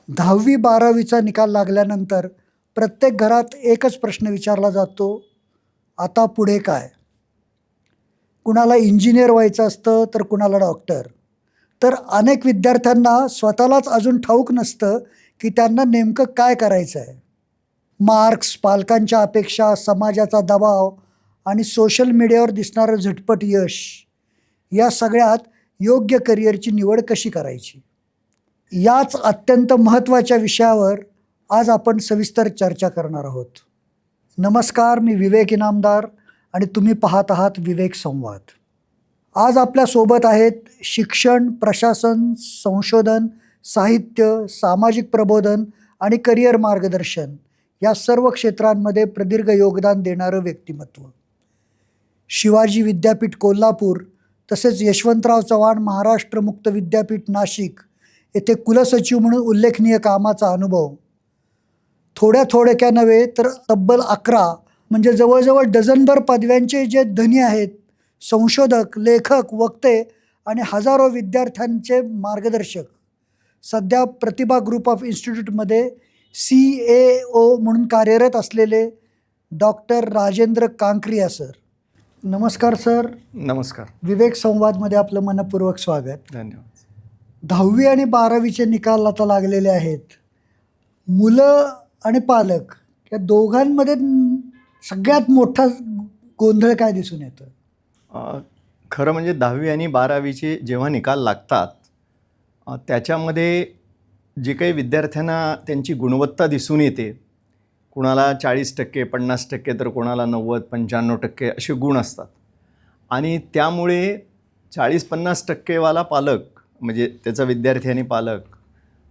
10वी-12वीचा निकाल लागल्यानंतर प्रत्येक घरात एकच प्रश्न विचारला जातो, आता पुढे काय? कुणाला इंजिनियर व्हायचं असतं तर कुणाला डॉक्टर. तर अनेक विद्यार्थ्यांना स्वतःलाच अजून ठाऊक नसतं की त्यांना नेमकं काय करायचं आहे. मार्क्स, पालकांच्या अपेक्षा, समाजाचा दबाव आणि सोशल मीडियावर दिसणारं झटपट यश, या सगळ्यात योग्य करिअरची निवड कशी करायची? याच अत्यंत महत्त्वाच्या विषयावर आज आपण सविस्तर चर्चा करणार आहोत. नमस्कार, मी विवेक इनामदार आणि तुम्ही पाहत आहात विवेक संवाद. आज आपल्यासोबत आहेत शिक्षण, प्रशासन, संशोधन, साहित्य, सामाजिक प्रबोधन आणि करिअर मार्गदर्शन या सर्व क्षेत्रांमध्ये प्रदीर्घ योगदान देणारं व्यक्तिमत्व. शिवाजी विद्यापीठ कोल्हापूर तसेच यशवंतराव चव्हाण महाराष्ट्र मुक्त विद्यापीठ नाशिक येथे कुलसचिव म्हणून उल्लेखनीय कामाचा अनुभव. थोड्या नव्हे तर तब्बल 11 म्हणजे जवळजवळ डझनभर पदव्यांचे जे धनी आहेत, संशोधक, लेखक, वक्ते आणि हजारो विद्यार्थ्यांचे मार्गदर्शक. सध्या प्रतिभा ग्रुप ऑफ इन्स्टिट्यूटमध्ये CAO म्हणून कार्यरत असलेले डॉक्टर राजेंद्र कांक्रिया सर. नमस्कार सर. नमस्कार. विवेक संवादमध्ये आपलं मनपूर्वक स्वागत. धन्यवाद. 10वी आणि 12वीचे निकाल आता लागलेले आहेत. मुलं आणि पालक या दोघांमध्ये सगळ्यात मोठा गोंधळ काय दिसून येतं? खरं म्हणजे 10वी आणि 12वीचे जेव्हा निकाल लागतात त्याच्यामध्ये जे काही विद्यार्थ्यांना त्यांची गुणवत्ता दिसून येते, कुणाला 40%, 50% तर कोणाला 90-95% असे गुण असतात. आणि त्यामुळे 40-50% पालक म्हणजे त्याचा विद्यार्थी आणि पालक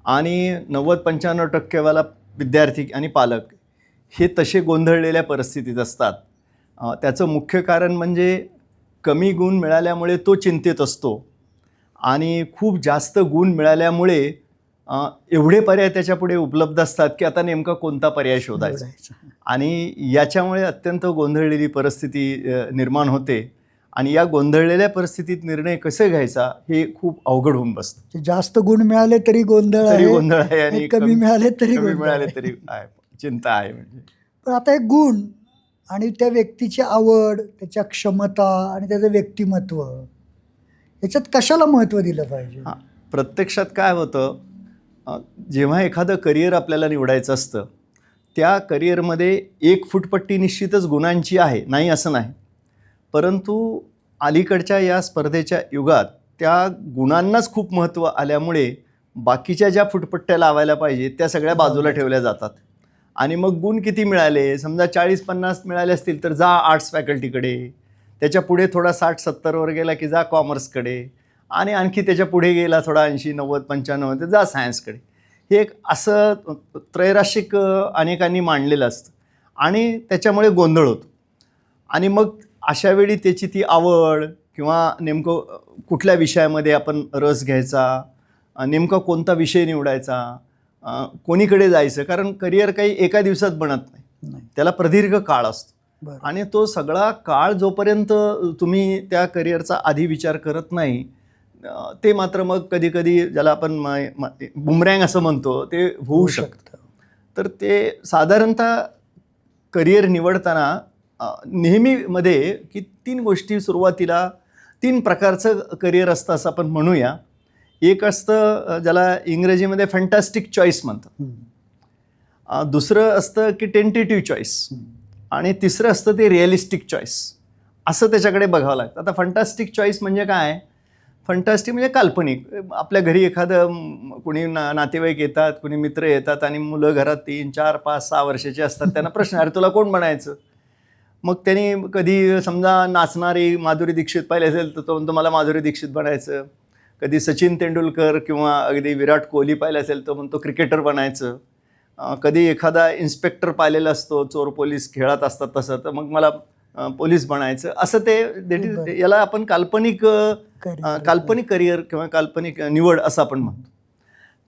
आणि 90-95% विद्यार्थी आणि पालक हे तसे गोंधळलेल्या परिस्थितीत असतात. त्याचं मुख्य कारण म्हणजे कमी गुण मिळाल्यामुळे तो चिंतेत असतो आणि खूप जास्त गुण मिळाल्यामुळे एवढे पर्याय त्याच्यापुढे उपलब्ध असतात की आता नेमका कोणता पर्याय शोधायचा. आणि याच्यामुळे अत्यंत गोंधळलेली परिस्थिती निर्माण होते आणि या गोंधळलेल्या परिस्थितीत निर्णय कसे घ्यायचा हे खूप अवघड होऊन बसतं. जास्त गुण मिळाले तरी गोंधळ आहे आणि कमी मिळाले तरी चिंता आहे. म्हणजे पण आता हे गुण आणि त्या व्यक्तीची आवड, त्याच्या क्षमता आणि त्याचं व्यक्तिमत्व याच्यात कशाला महत्त्व दिलं पाहिजे? प्रत्यक्षात काय होतं, जेव्हा एखादं करिअर आपल्याला निवडायचं असतं त्या करिअरमध्ये एक फुटपट्टी निश्चितच गुणांची आहे, नाही असं नाही. परंतु अलीकडच्या या स्पर्धेच्या युगात त्या गुणांनाच खूप महत्त्व आल्यामुळे बाकीच्या ज्या फुटपट्ट्या लावायला पाहिजे त्या सगळ्या बाजूला ठेवल्या जातात. आणि मग गुण किती मिळाले, समजा 40-50 मिळाले असतील तर जा आर्ट्स फॅकल्टीकडे, त्याच्या पुढे थोडा 60-70वर गेला की जा कॉमर्सकडे, आणि आणखी त्याच्या पुढे गेला थोडा 80-90-95 तर जा सायन्सकडे. हे एक असं त्रैराशिक अनेकांनी मांडलेलं असतं आणि त्याच्यामुळे गोंधळ होतो. आणि मग अशा वेळी त्याची ती आवड किंवा नेमकं कुठल्या विषयामध्ये आपण रस घ्यायचा, नेमका कोणता विषय निवडायचा, कोणीकडे जायचं, कारण करिअर काही एका दिवसात बनत नाही, त्याला प्रदीर्घ काळ असतो. आणि तो सगळा काळ जोपर्यंत तुम्ही त्या करिअरचा आधी विचार करत नाही ते मात्र मग कधी कधी ज्याला आपण बुमरँग असं म्हणतो ते होऊ शकतं. तर ते साधारणतः करिअर निवडताना नेहमीमध्ये की 3 गोष्टी सुरुवातीला 3 प्रकारचं करिअर असतं असं आपण म्हणूया. एक असतं ज्याला इंग्रजीमध्ये फॅन्टॅस्टिक चॉईस म्हणतात, दुसरं असतं की टेंटेटिव्ह चॉईस, आणि तिसरं असतं ते रिअलिस्टिक चॉईस. असं त्याच्याकडे बघावं लागतं. आता फंटास्टिक चॉईस म्हणजे काय? फंटास्टिक म्हणजे काल्पनिक. आपल्या घरी एखादं कोणी नातेवाईक येतात, कोणी मित्र येतात आणि मुलं घरात 3, 4, 5, 6 वर्षाचे असतात. त्यांना प्रश्न, अरे तुला कोण बनायचं? मग त्यांनी कधी समजा नाचणारी माधुरी दीक्षित पाहिली असेल तर तो म्हणतो मला माधुरी दीक्षित बनायचं. कधी सचिन तेंडुलकर किंवा अगदी विराट कोहली पाहिलं असेल तो म्हणतो क्रिकेटर बनायचं. कधी एखादा इन्स्पेक्टर पाहिलेला असतो, चोर पोलीस खेळत असतात तसं, तर मग मला पोलीस बनायचं. असं ते याला आपण काल्पनिक करिअर किंवा काल्पनिक निवड असं आपण म्हणतो.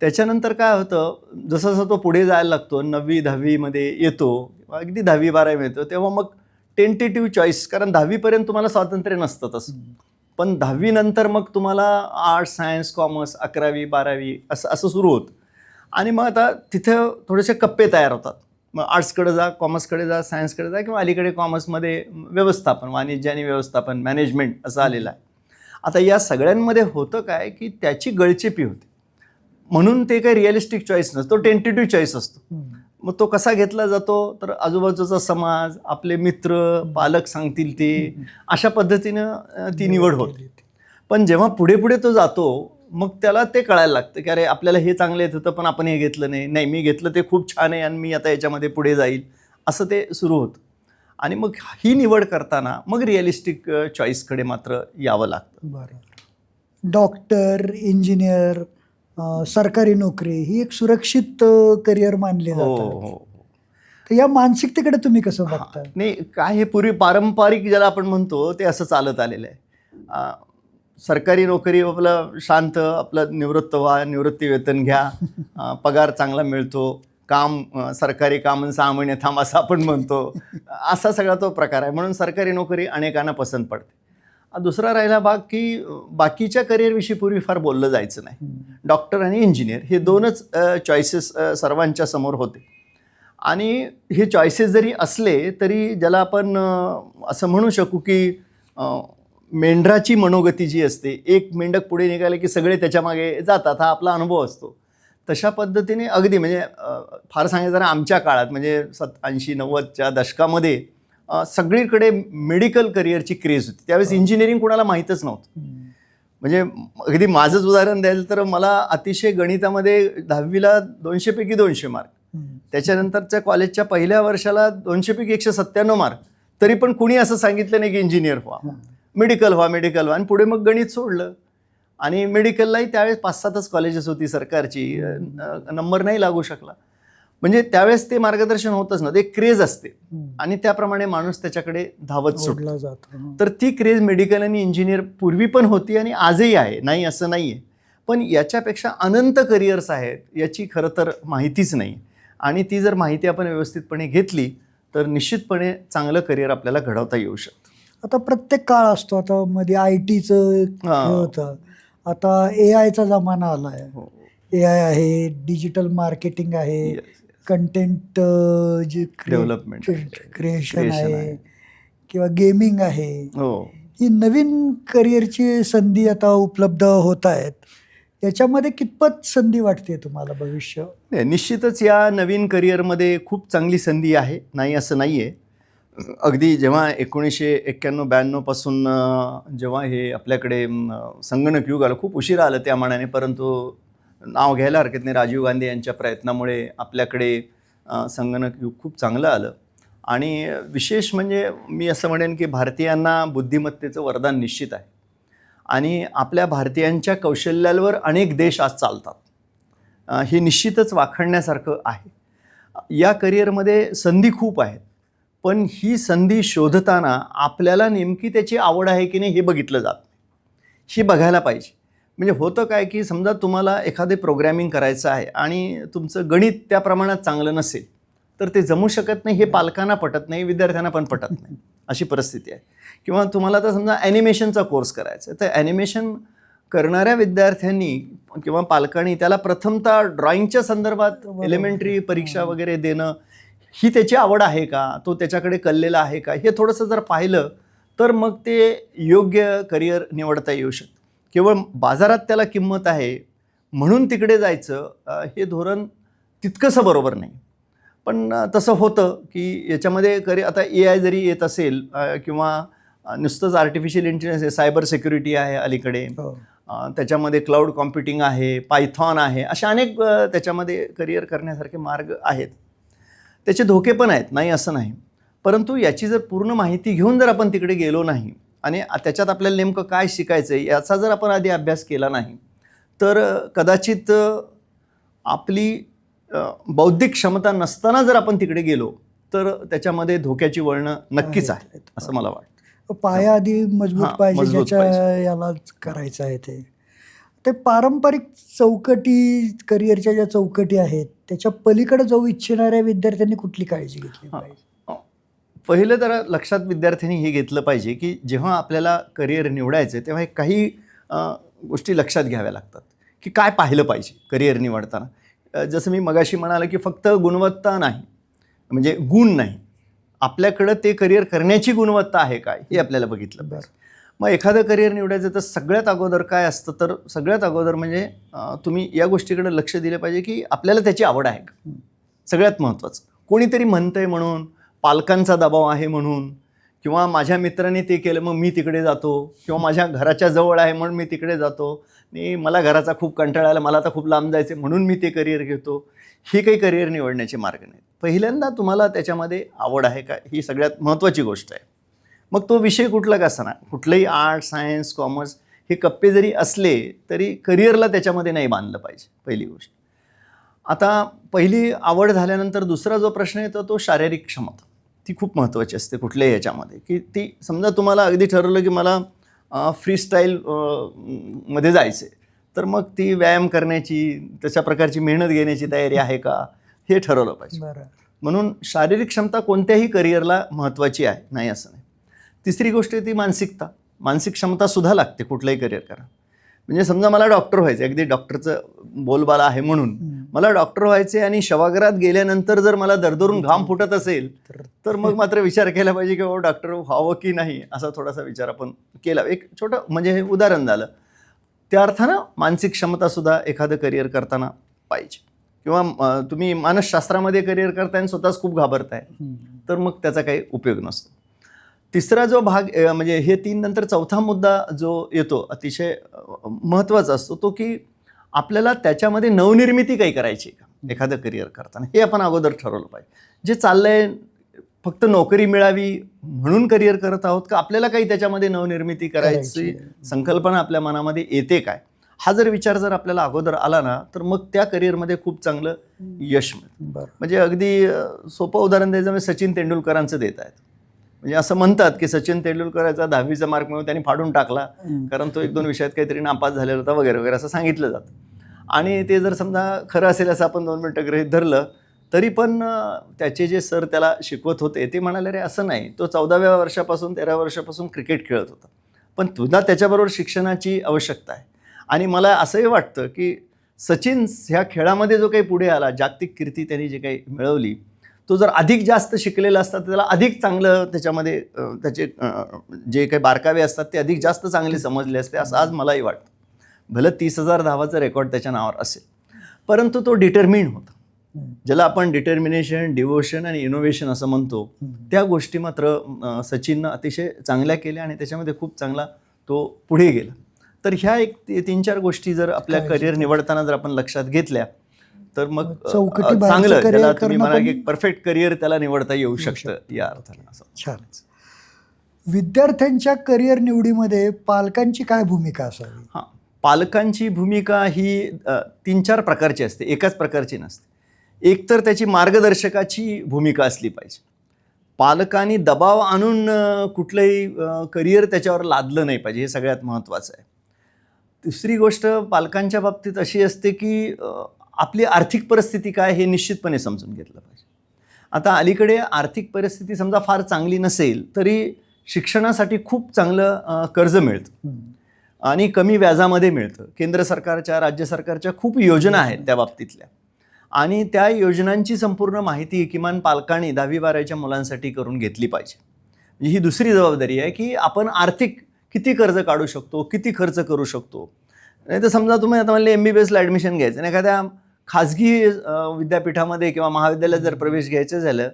त्याच्यानंतर काय होतं, जसं जसं तो पुढे जायला लागतो, 9वी 10वीमध्ये येतो, अगदी 10वी 12वी येतो, तेव्हा मग टेंटेटिव्ह चॉईस, कारण 10वीपर्यंत तुम्हाला स्वातंत्र्य नसतं तसं, पण 10वी नंतर मग तुम्हाला आर्ट्स, सायन्स, कॉमर्स, 11वी 12वी असं सुरू होतं. आणि मग आता तिथं थोडेसे कप्पे तयार होतात. मग आर्ट्सकडे जा, कॉमर्सकडे जा, सायन्सकडे जा, किंवा अलीकडे कॉमर्समध्ये व्यवस्थापन, वाणिज्य आणि व्यवस्थापन, मॅनेजमेंट असं आलेलं आहे. आता या सगळ्यांमध्ये होतं काय की त्याची गळचेपी होते, म्हणून ते काही रिअलिस्टिक चॉईस नसतो, तो टेंटेटिव्ह चॉईस असतो. मग तो कसा घेतला जातो तर आजूबाजूचा समाज, आपले मित्र, पालक सांगतील ते, अशा पद्धतीनं ती निवड होते. पण जेव्हा पुढे पुढे तो जातो मग त्याला ते कळायला लागतं की अरे आपल्याला हे चांगलं येत होतं पण आपण हे घेतलं नाही, नाही मी घेतलं ते खूप छान आहे आणि मी आता याच्यामध्ये पुढे जाईल, असं ते सुरू होतं. आणि मग ही निवड करताना मग रिअलिस्टिक चॉईसकडे मात्र यावं लागतं. बरं. डॉक्टर, इंजिनियर, सरकारी नोकरी ही एक सुरक्षित करिअर मानली हो जातात. हो. तर या मानसिकतेकडे तुम्ही कसं बघता? नाही, काय हे पूर्वी पारंपरिक ज्याला आपण म्हणतो ते असं चालत आलेलं आहे. सरकारी नोकरी, आपलं शांत, आपलं निवृत्त व्हा, निवृत्ती वेतन घ्या, पगार चांगला मिळतो, काम सरकारी काम 6 महिने थांब असं आपण म्हणतो, असा सगळा तो प्रकार आहे. म्हणून सरकारी नोकरी अनेकांना पसंत पडते. दुसरा राहिला भाग की बाकीच्या करिअरविषयी पूर्वी फार बोललं जायचं नाही. डॉक्टर आणि इंजिनियर हे दोनच चॉईसेस सर्वांच्या समोर होते. आणि हे चॉईसेस जरी असले तरी ज्याला आपण असं म्हणू शकू की मेंढराची मनोगती जी असते, एक मेंढक पुढे निघाले की सगळे त्याच्यामागे जातात, हा आपला अनुभव असतो. तशा पद्धतीने अगदी म्हणजे फार सांगायचं तर आमच्या काळात म्हणजे 80-90च्या दशकामध्ये सगळीकडे मेडिकल करिअरची क्रेज होती. त्यावेळेस इंजिनिअरिंग कोणाला माहीतच नव्हतं. म्हणजे अगदी माझंच उदाहरण द्यायला तर मला अतिशय गणितामध्ये 10वीला 200 पैकी 200 मार्क, त्याच्यानंतरच्या कॉलेजच्या पहिल्या वर्षाला 200 पैकी 197 मार्क, तरी पण कुणी असं सांगितलं नाही की इंजिनियर व्हा, मेडिकल व्हा, मेडिकल व्हा. आणि पुढे मग गणित सोडलं आणि मेडिकललाही त्यावेळेस 5-7च कॉलेजेस होती सरकारची, नंबर नाही लागू शकला. म्हणजे त्यावेळेस ते मार्गदर्शन होतच ना, ते क्रेज असते आणि त्याप्रमाणे माणूस त्याच्याकडे धावत सुटला जातो. तर ती क्रेज मेडिकल आणि इंजिनियर पूर्वी पण होती आणि आजही आहे, नाही असं नाही आहे. पण याच्यापेक्षा अनंत करिअर्स आहेत याची खरं तर माहितीच नाही. आणि ती जर माहिती आपण व्यवस्थितपणे घेतली तर निश्चितपणे चांगलं करिअर आपल्याला घडवता येऊ शकतं. आता प्रत्येक काळ असतो. आता मध्ये IT चं हे होतं, आता AI चा जमाना आला आहे. AI आहे, डिजिटल मार्केटिंग आहे, कंटेंट जे डेव्हलपमेंट क्रिएशन आहे किंवा गेमिंग आहे. हो, ही नवीन करिअरची संधी आता उपलब्ध होत आहेत. याच्यामध्ये कितपत संधी वाटते तुम्हाला भविष्य? निश्चितच या नवीन करिअरमध्ये खूप चांगली संधी आहे, नाही असं नाही आहे. अगदी जेव्हा 1991-92 पासून जेव्हा हे आपल्याकडे संगणक युग आलं, खूप उशिरा आलं त्या मानाने, परंतु नाव घ्यायला हरकत नाही, राजीव गांधी यांच्या प्रयत्नामुळे आपल्याकडे संगणक युग खूप चांगलं आलं. आणि विशेष म्हणजे मी असं म्हणेन की भारतीयांना बुद्धिमत्तेचं वरदान निश्चित आहे आणि आपल्या भारतीयांच्या कौशल्यावर अनेक देश आज चालतात. हे निश्चितच वाखाणण्यासारखं आहे. या करिअरमध्ये संधी खूप आहेत, पण ही संधी शोधताना आपल्याला नेमकी त्याची आवड आहे की नाही हे बघितलं जात नाही. ही बघायला पाहिजे. म्हणजे होतं काय की समजा तुम्हाला एखादे प्रोग्रॅमिंग करायचं आहे आणि तुमचं गणित त्या प्रमाणात चांगलं नसेल तर ते जमू शकत नाही, हे पालकांना पटत नाही, विद्यार्थ्यांना पण पटत नाही, अशी परिस्थिती आहे. किंवा तुम्हाला आता समजा ॲनिमेशनचा कोर्स करायचा आहे, तर ॲनिमेशन करणाऱ्या विद्यार्थ्यांनी किंवा पालकांनी त्याला प्रथमतः ड्रॉइंगच्या संदर्भात एलिमेंटरी परीक्षा वगैरे देणं, ही त्याची आवड आहे का, तो त्याच्याकडे कललेला आहे का, हे थोडंसं जर पाहिलं तर मग ते योग्य करिअर निवडता येऊ शकतं. केवळ बाजारात त्याला किंमत आहे म्हणून तिकडे जायचं हे धोरण तितकंसं बरोबर नाही. पण तसं होतं की याच्यामध्ये आता AI जरी येत असेल किंवा नुसतंच आर्टिफिशियल इंटेलिजन्स आहे, सायबर सिक्युरिटी आहे अलीकडे, त्याच्यामध्ये क्लाउड कॉम्प्युटिंग आहे, पायथॉन आहे, अशा अनेक त्याच्यामध्ये करिअर करण्यासारखे मार्ग आहेत. त्याचे धोके पण आहेत, नाही असं नाही. परंतु याची जर पूर्ण माहिती घेऊन जर आपण तिकडे गेलो नाही आणि त्याच्यात आपल्याला नेमकं काय शिकायचं आहे याचा जर आपण आधी अभ्यास केला नाही तर कदाचित आपली बौद्धिक क्षमता नसताना जर आपण तिकडे गेलो तर त्याच्यामध्ये धोक्याची वळणं नक्कीच आहेत असं मला वाटतं. पाया आधी मजबूत पाहिजे, ज्याच्या यालाच करायचं आहे ते. ते पारंपरिक चौकटी, करिअरच्या ज्या चौकटी आहेत त्याच्या पलीकडे जाऊ इच्छिणाऱ्या विद्यार्थ्यांनी कुठली काळजी घेतली पाहिजे? पहिलं तर लक्षात विद्यार्थ्यांनी हे घेतलं पाहिजे की जेव्हा आपल्याला करिअर निवडायचं तेव्हा काही गोष्टी लक्षात घ्याव्या लागतात की काय पाहिलं पाहिजे करिअर निवडताना. जसं मी मगाशी म्हणालो की फक्त गुणवत्ता नाही, म्हणजे गुण नाही, आपल्याकडं ते करिअर करण्याची गुणवत्ता आहे काय हे आपल्याला बघितलं पाहिजे. मग एखादं करिअर निवडायचं तर सगळ्यात अगोदर काय असतं, तर सगळ्यात अगोदर म्हणजे तुम्ही या गोष्टीकडे लक्ष दिलं पाहिजे की आपल्याला त्याची आवड आहे का. सगळ्यात महत्त्वाचं, कोणीतरी म्हणतंय म्हणून, पालकांचा दबाव आहे म्हणून, किंवा माझ्या मित्राने ते केलं मग मी तिकडे जातो, किंवा माझ्या घराच्या जवळ आहे म्हणून मी तिकडे जातो, आणि मला घराचा खूप कंटाळा आला, मला आता खूप लांब जायचं म्हणून मी ते करिअर घेतो, ही काही करिअर निवडण्याचे मार्ग नाहीत. पहिल्यांदा तुम्हाला त्याच्यामध्ये आवड आहे का ही सगळ्यात महत्त्वाची गोष्ट आहे. मग तो विषय कुठला का असताना, कुठलंही आर्ट, सायन्स, कॉमर्स हे कप्पे जरी असले तरी करिअरला त्याच्यामध्ये नाही बांधलं पाहिजे, पहिली गोष्ट. आता पहिली आवड झाल्यानंतर दुसरा जो प्रश्न येतो तो शारीरिक क्षमता. ती खूप महत्त्वाची असते कुठल्याही याच्यामध्ये, की ती समजा तुम्हाला अगदी ठरवलं की मला फ्रीस्टाईल मध्ये जायचं आहे, तर मग ती व्यायाम करण्याची, तशा प्रकारची मेहनत घेण्याची तयारी आहे का हे ठरवलं पाहिजे. म्हणून शारीरिक क्षमता कोणत्याही करिअरला महत्त्वाची आहे, नाही असं नाही. तिसरी गोष्ट आहे ती मानसिकता. मानसिक क्षमतासुद्धा लागते कुठलंही करिअर करा. म्हणजे समजा मला डॉक्टर व्हायचं, अगदी डॉक्टरचं बोलबाला आहे म्हणून मला डॉक्टर व्हायचे, आणि शवागारात गेल्यानंतर जर मला दरदरून घाम फुटत असेल तर मग मात्र विचार केला पाहिजे की डॉक्टर व्हावं की नाही, असा थोडासा विचार आपण केला. एक छोटं म्हणजे हे उदाहरण झालं. त्या अर्थानं मानसिक क्षमतासुद्धा एखादं करिअर करताना पाहिजे. किंवा तुम्ही मानसशास्त्रामध्ये करिअर करताय आणि स्वतःच खूप घाबरताय तर मग त्याचा काही उपयोग नसतो. तिसरा जो भाग म्हणजे हे 3 नंतर चौथा मुद्दा जो येतो अतिशय महत्त्वाचा असतो, तो की आपल्याला त्याच्यामध्ये नवनिर्मिती काही करायची का एखादं करिअर करताना, हे आपण अगोदर ठरवलं पाहिजे. जे चाललंय फक्त नोकरी मिळावी म्हणून करिअर करत आहोत का, आपल्याला काही त्याच्यामध्ये नवनिर्मिती करायची संकल्पना आपल्या मनामध्ये येते काय, हा जर विचार जर आपल्याला अगोदर आला ना तर मग त्या करिअरमध्ये खूप चांगलं यश मिळतं. म्हणजे अगदी सोपं उदाहरण द्यायचं म्हणजे सचिन तेंडुलकरांचं देत आहेत. म्हणजे असं म्हणतात की सचिन तेंडुलकरांचा 10वीचा मार्क मिळून त्यांनी फाडून टाकला कारण तो 1-2 विषयात काहीतरी नापास झालेला होता वगैरे वगैरे असं सांगितलं जातं. आणि ते जर समजा खरं असेल असं आपण 2 मिनिटं गृहीत धरलं तरी पण त्याचे जे सर त्याला शिकवत होते ते म्हणाले, रे असं नाही, तो 14व्या वर्षापासून 13व्या वर्षापासून क्रिकेट खेळत होता, पण तुला त्याच्याबरोबर शिक्षणाची आवश्यकता आहे. आणि मला असंही वाटतं की सचिन ह्या खेळामध्ये जो काही पुढे आला, जागतिक कीर्ती त्यांनी जे काही मिळवली, तो जर अधिक जास्त शिकलेला असता तर त्याला अधिक चांगलं त्याच्यामध्ये त्याचे जे काही बारकावे असतात ते अधिक जास्त चांगले समजले असते असं आज मलाही वाटतं. भलं 30,000 धावाचं रेकॉर्ड त्याच्या नावावर असेल, परंतु तो डिटर्मिन होता. ज्याला आपण डिटर्मिनेशन, डिवोशन आणि इनोव्हेशन असं म्हणतो, त्या गोष्टी मात्र सचिननं अतिशय चांगल्या केल्या आणि त्याच्यामध्ये खूप चांगला तो पुढे गेला. तर ह्या एक 3-4 गोष्टी जर आपल्या करिअर निवडताना जर आपण लक्षात घेतल्या तर मग चांगलं त्याला तुम्ही म्हणा की परफेक्ट करिअर त्याला निवडता येऊ शकतं या अर्थाने. असं छान. विद्यार्थ्यांच्या करिअर निवडीमध्ये पालकांची काय भूमिका असावी? हां, पालकांची भूमिका ही 3-4 प्रकारची असते, एकाच प्रकारची नसते. एक तर त्याची मार्गदर्शकाची भूमिका असली पाहिजे. पालकांनी दबाव आणून कुठलंही करिअर त्याच्यावर लादलं नाही पाहिजे, हे सगळ्यात महत्त्वाचं आहे. दुसरी गोष्ट पालकांच्या बाबतीत अशी असते की आपली आर्थिक परिस्थिती काय हे निश्चितपणे समजून घेतलं पाहिजे. आता अलीकडे आर्थिक परिस्थिती समजा फार चांगली नसेल तरी शिक्षणासाठी खूप चांगलं कर्ज मिळतं आणि कमी व्याजामध्ये मिळतं. केंद्र सरकारच्या, राज्य सरकारच्या खूप योजना आहेत त्या बाबतीतल्या, आणि त्या योजनांची संपूर्ण माहिती किमान पालकांनी 10वी-12वीच्या मुलांसाठी करून घेतली पाहिजे. म्हणजे ही दुसरी जबाबदारी आहे की आपण आर्थिक किती कर्ज काढू शकतो, किती खर्च करू शकतो. नाही तर समजा तुम्ही आता म्हणले MBBSला ॲडमिशन घ्यायचं आणि एखाद्या खाजगी विद्यापीठामध्ये किंवा महाविद्यालयात जर प्रवेश घ्यायचं झालं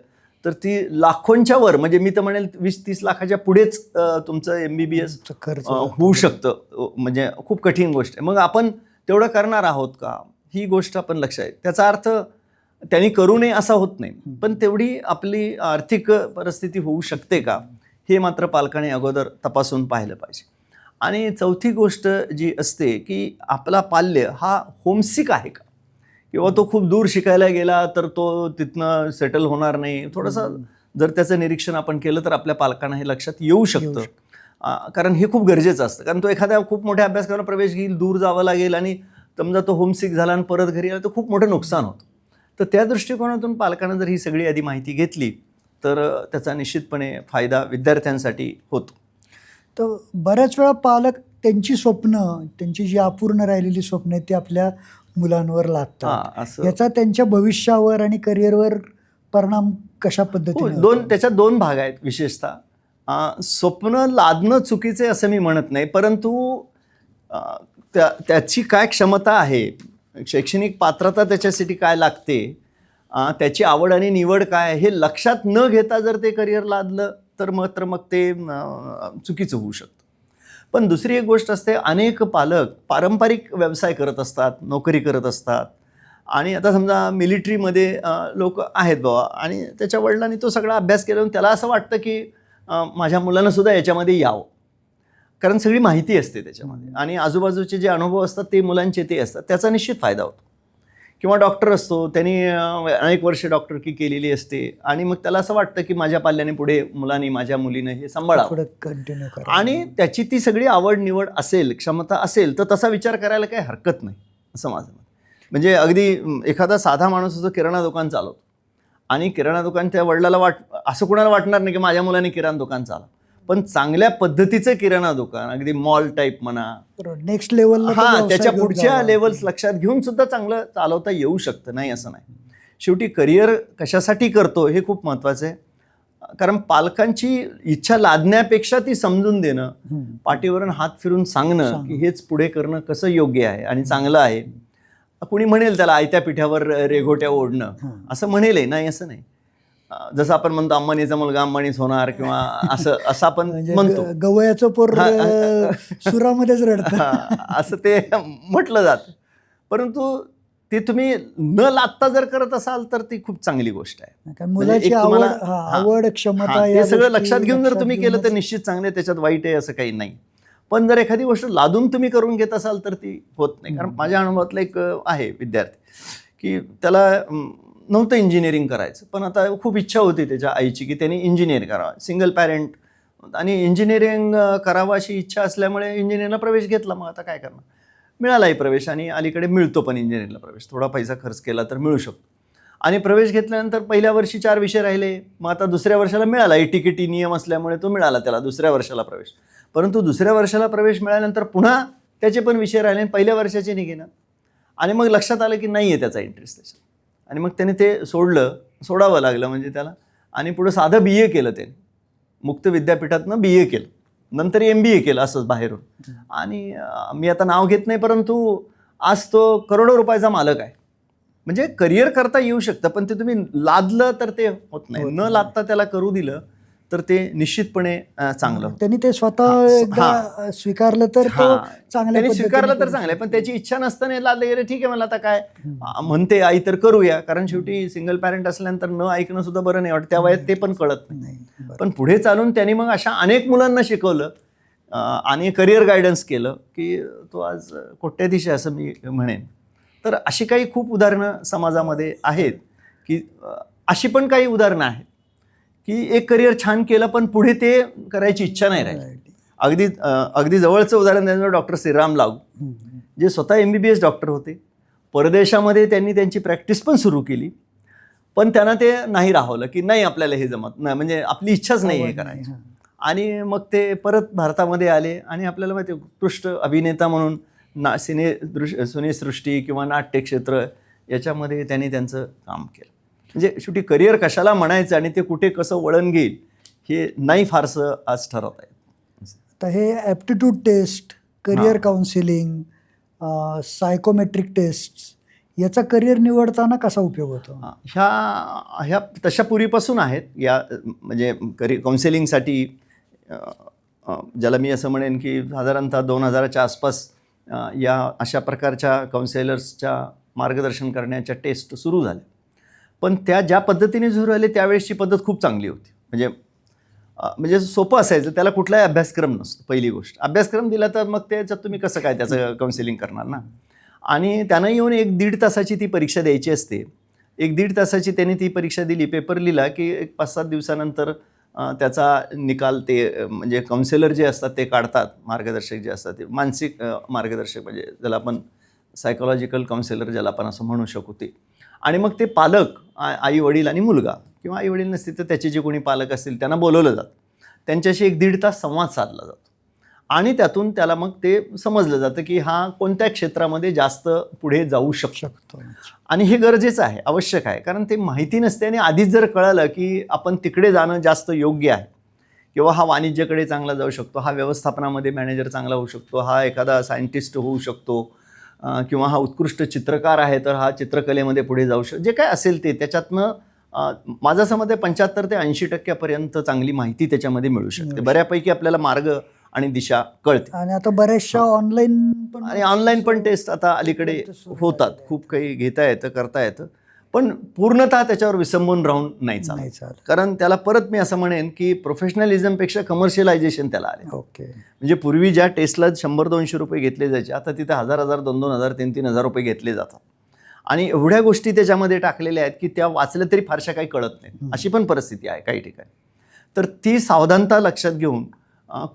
तर ती लाखोंच्या वर, म्हणजे मी तर म्हणेल 20-30 लाखाच्या पुढेच तुमचं MBBS होऊ शकतं. म्हणजे खूप कठीण गोष्ट आहे. मग आपण तेवढं करणार आहोत का, ही गोष्ट आपण लक्षात. त्याचा अर्थ त्यांनी करू नये असा होत नाही, पण तेवढी आपली आर्थिक परिस्थिती होऊ शकते का हे मात्र पालकांनी अगोदर तपासून पाहिलं पाहिजे. आणि चौथी गोष्ट जी असते की आपला पाल्य हा होमसिक आहे का, किंवा तो खूप दूर शिकायला गेला तर तो तिथनं सेटल होणार नाही. थोडंसं जर त्याचं निरीक्षण आपण केलं तर आपल्या पालकांना हे लक्षात येऊ शकतं. कारण हे खूप गरजेचं असतं. कारण तो एखाद्या खूप मोठ्या अभ्यासक्रमाला प्रवेश घेईल, दूर जावं लागेल आणि समजा तो होमसिक झाला आणि परत घरी आला तर खूप मोठं नुकसान होतं. तर त्या दृष्टिकोनातून पालकांना जर ही सगळी आधी माहिती घेतली तर त्याचा निश्चितपणे फायदा विद्यार्थ्यांसाठी होतो. तर बऱ्याच वेळा पालक त्यांची स्वप्न, त्यांची जी अपूर्ण राहिलेली स्वप्न आहेत ती आपल्या मुलांवर लादतात. हां, असं याचा त्यांच्या भविष्यावर आणि करिअरवर परिणाम कशा पद्धतीने होतो? त्याच्यात दोन भाग आहेत विशेषतः. स्वप्न लादणं चुकीचे असं मी म्हणत नाही, परंतु त्याची काय क्षमता आहे, शैक्षणिक पात्रता त्याच्यासाठी काय लागते, त्याची आवड आणि निवड काय आहे, हे लक्षात न घेता जर ते करिअर लादलं तर मग ते चुकीचं होऊ शकतं. पण दुसरी एक गोष्ट असते, अनेक पालक पारंपरिक व्यवसाय करत असतात, नोकरी करत असतात, आणि आता समजा मिलिटरीमध्ये लोक आहेत बाबा, आणि त्याच्या वडिलांनी तो सगळा अभ्यास केला, त्याला असं वाटतं की माझ्या मुलांना सुद्धा याच्यामध्ये यावं, कारण सगळी माहिती असते त्याच्यामध्ये आणि आजूबाजूचे जे अनुभव असतात ते मुलांचे ते असतात, त्याचा निश्चित फायदा होतो. किंवा डॉक्टर असतो, त्यांनी अनेक वर्ष डॉक्टरकी केलेली असते आणि मग त्याला असं वाटतं की माझ्या पाल्याने पुढे मुलांनी, माझ्या मुलीनं हे सांभाळावं, कंटिन्यू करा, आणि त्याची ती सगळी आवड निवड असेल, क्षमता असेल, तर तसा विचार करायला काही हरकत नाही असं माझं मत. म्हणजे अगदी एखादा साधा माणूस असतो, किराणा दुकान चालवतो, आणि किराणा दुकान त्या वडिलाला असं कुणाला वाटणार नाही की माझ्या मुलाने किराणा दुकान चालव, पण चांगल्या पद्धतीचं किराणा दुकान, अगदी मॉल टाईप म्हणा, नेक्स्ट लेवलला त्याच्या पुढच्या लेवल्स लक्षात घेऊन सुद्धा चांगलं चालवता येऊ शकतं, नाही असं नाही. शेवटी करिअर कशासाठी करतो हे खूप महत्त्वाचं आहे, कारण पालकांची इच्छा लादण्यापेक्षा ती समजून देणं, पाठीवरून हात फिरून सांगणं की हेच पुढे करणं कसं योग्य आहे आणि चांगलं आहे. कुणी म्हणेल त्याला आयत्या पिठ्यावर रेघोट्या ओढणं, असं म्हणेल, नाही असं नाही. जसं आपण म्हणतो अंबानीचा मुलगा अंबानीच होणार, किंवा असं आपण म्हणतो, गवयाचं पोर सुरामध्येच रडतं, असं ते म्हटलं जातं. परंतु ते तुम्ही न लादता जर करत असाल तर ती खूप चांगली गोष्ट आहे. मुलाची आवड, क्षमता हे सगळं लक्षात घेऊन जर तुम्ही केलं तर निश्चित चांगले, त्याच्यात वाईट आहे असं काही नाही. पण जर एखादी गोष्ट लादून तुम्ही करून घेत असाल तर ती होत नाही. कारण माझ्या अनुभवातलं एक आहे विद्यार्थी की त्याला नव्हतं इंजिनिअरिंग करायचं, पण आता खूप इच्छा होती त्याच्या आईची की त्यांनी इंजिनिअर करावं, सिंगल पॅरेंट, आणि इंजिनिअरिंग करावं अशी इच्छा असल्यामुळे इंजिनिअरिंगला प्रवेश घेतला. मग आता काय करणार, मिळालाही प्रवेश, आणि अलीकडे मिळतो पण इंजिनिअरिंगला प्रवेश, थोडा पैसा खर्च केला तर मिळू शकतो. आणि प्रवेश घेतल्यानंतर पहिल्या वर्षी 4 विषय राहिले, मग आता दुसऱ्या वर्षाला मिळाला, ATKT नियम असल्यामुळे तो मिळाला त्याला दुसऱ्या वर्षाला प्रवेश. परंतु दुसऱ्या वर्षाला प्रवेश मिळाल्यानंतर पुन्हा त्याचे पण विषय राहिले, पहिल्या वर्षाचे निघेना, आणि मग लक्षात आलं की नाही आहे त्याचा इंटरेस्ट त्याच्यात, आणि मग त्याने ते सोडावं लागलं म्हणजे त्याला, आणि पुढं साधं BA केलं त्याने, मुक्त विद्यापीठातनं BA केलं, नंतर MBA केलं असंच बाहेरून. आणि मी आता नाव घेत नाही, परंतु आज तो करोडो रुपयाचा मालक आहे. म्हणजे करिअर करता येऊ शकतं, पण ते तुम्ही लादलं तर ते होत नाही. न लादता त्याला करू दिलं तर ते निश्चितपणे चांगलं. त्यांनी ते स्वतः स्वीकारलं तर त्यांनी स्वीकारलं तर चांगलं, पण त्याची इच्छा नसताना लादलं गेलं, ठीक आहे मला आता काय म्हणते आई तर करूया, कारण शेवटी सिंगल पॅरेंट असल्यानंतर न ऐकणं सुद्धा बरं नाही वाटतं, त्या वयात ते पण कळत नाही. पण पुढे चालून त्यांनी मग अशा अनेक मुलांना शिकवलं आणि करिअर गायडन्स केलं की तो आज कोट्याधीश आहे असं मी म्हणेन. तर अशी काही खूप उदाहरणं समाजामध्ये आहेत की अशी पण काही उदाहरणं आहेत की एक करिअर छान केलं पण पुढे ते करायची इच्छा नाही राहिली. अगदी जवळचं उदाहरण द्यायचं डॉक्टर श्रीराम लागू, जे स्वतः MBBS डॉक्टर होते. परदेशामध्ये त्यांनी त्यांची प्रॅक्टिस पण सुरू केली, पण त्यांना ते नाही राहवलं की नाही आपल्याला हे जमत नाही, म्हणजे आपली इच्छाच नाही हे करायची. आणि मग ते परत भारतामध्ये आले आणि आपल्याला माहिती उत्कृष्ट अभिनेता म्हणून सिनेसृष्टी किंवा नाट्यक्षेत्र याच्यामध्ये त्यांनी त्यांचं काम केलं. म्हणजे शेवटी करिअर कशाला म्हणायचं आणि ते कुठे कसं वळण घेईल हे नाही फारसं आज ठरवता येत. आता हे aptitude test, career counselling, psychometric test याचा करिअर निवडताना कसा उपयोग होतो? ह्या तशा पूर्वीपासून आहेत. या म्हणजे करिअर काउन्सिलिंगसाठी ज्याला मी असं म्हणेन की साधारणतः 2000च्या आसपास या अशा प्रकारच्या काउन्सिलर्सच्या मार्गदर्शन करण्याच्या टेस्ट सुरू झाल्या. पण त्या ज्या पद्धतीने सुरू झाले त्यावेळेसची पद्धत खूप चांगली होती. म्हणजे सोपं असायचं, त्याला कुठलाही अभ्यासक्रम नसतो. पहिली गोष्ट, अभ्यासक्रम दिला तर मग त्याच्यात तुम्ही कसं काय त्याचं काउन्सिलिंग करणार ना. आणि त्यांना येऊन 1-1.5 तासाची ती परीक्षा द्यायची असते. 1-1.5 तासाची त्यांनी ती परीक्षा दिली, पेपर लिहिला की 5-7 दिवसानंतर त्याचा निकाल ते म्हणजे काउन्सिलर जे असतात ते काढतात. मार्गदर्शक जे असतात ते मानसिक मार्गदर्शक, म्हणजे ज्याला आपण सायकोलॉजिकल काउन्सिलर ज्याला आपण असं म्हणू शकू ते. आणि मग ते पालक, आई वडील आणि मुलगा, किंवा आई वडील नसतील तर त्याचे जे कोणी पालक असतील त्यांना बोलवलं जातं. त्यांच्याशी 1-1.5 तास संवाद साधला जातो. आणि त्यातून त्याला मग ते समजलं जातं की हा कोणत्या क्षेत्रामध्ये जास्त पुढे जाऊ शकतो. आणि हे गरजेचं आहे, आवश्यक आहे, कारण ते माहिती नसते आणि आधीच जर कळालं की आपण तिकडे जाणं जास्त योग्य आहे किंवा हा वाणिज्याकडे चांगला जाऊ शकतो, हा व्यवस्थापनामध्ये मॅनेजर चांगला होऊ शकतो, हा एखादा सायंटिस्ट होऊ शकतो, किंवा हा उत्कृष्ट चित्रकार आहे तर हा चित्रकलेमध्ये पुढे जाऊ शकतो, जे काय असेल ते त्याच्यातनं माझं असं मत आहे 75 ते 80% चांगली माहिती त्याच्यामध्ये मिळू शकते. बऱ्यापैकी आपल्याला मार्ग आणि दिशा कळते. आणि आता बऱ्याचशा ऑनलाईन पण आणि ऑनलाईन पण टेस्ट आता अलीकडे होतात, खूप काही घेता येतं, करता येतं, पण पूर्णतः त्याच्यावर विसंबून राहून नाही चालत. कारण त्याला परत मी असं म्हणेन की प्रोफेशनलिझमपेक्षा कमर्शियलायझेशन त्याला आले. ओके. म्हणजे पूर्वी ज्या टेस्टला 100-200 रुपये घेतले जायचे, आता तिथे 1000-1000, 2,000, 3,000 रुपये घेतले जातात. आणि एवढ्या गोष्टी त्याच्यामध्ये टाकलेल्या आहेत की त्या वाचल्या तरी फारशा काही कळत नाहीत, अशी पण परिस्थिती आहे काही ठिकाणी. तर ती सावधानता लक्षात घेऊन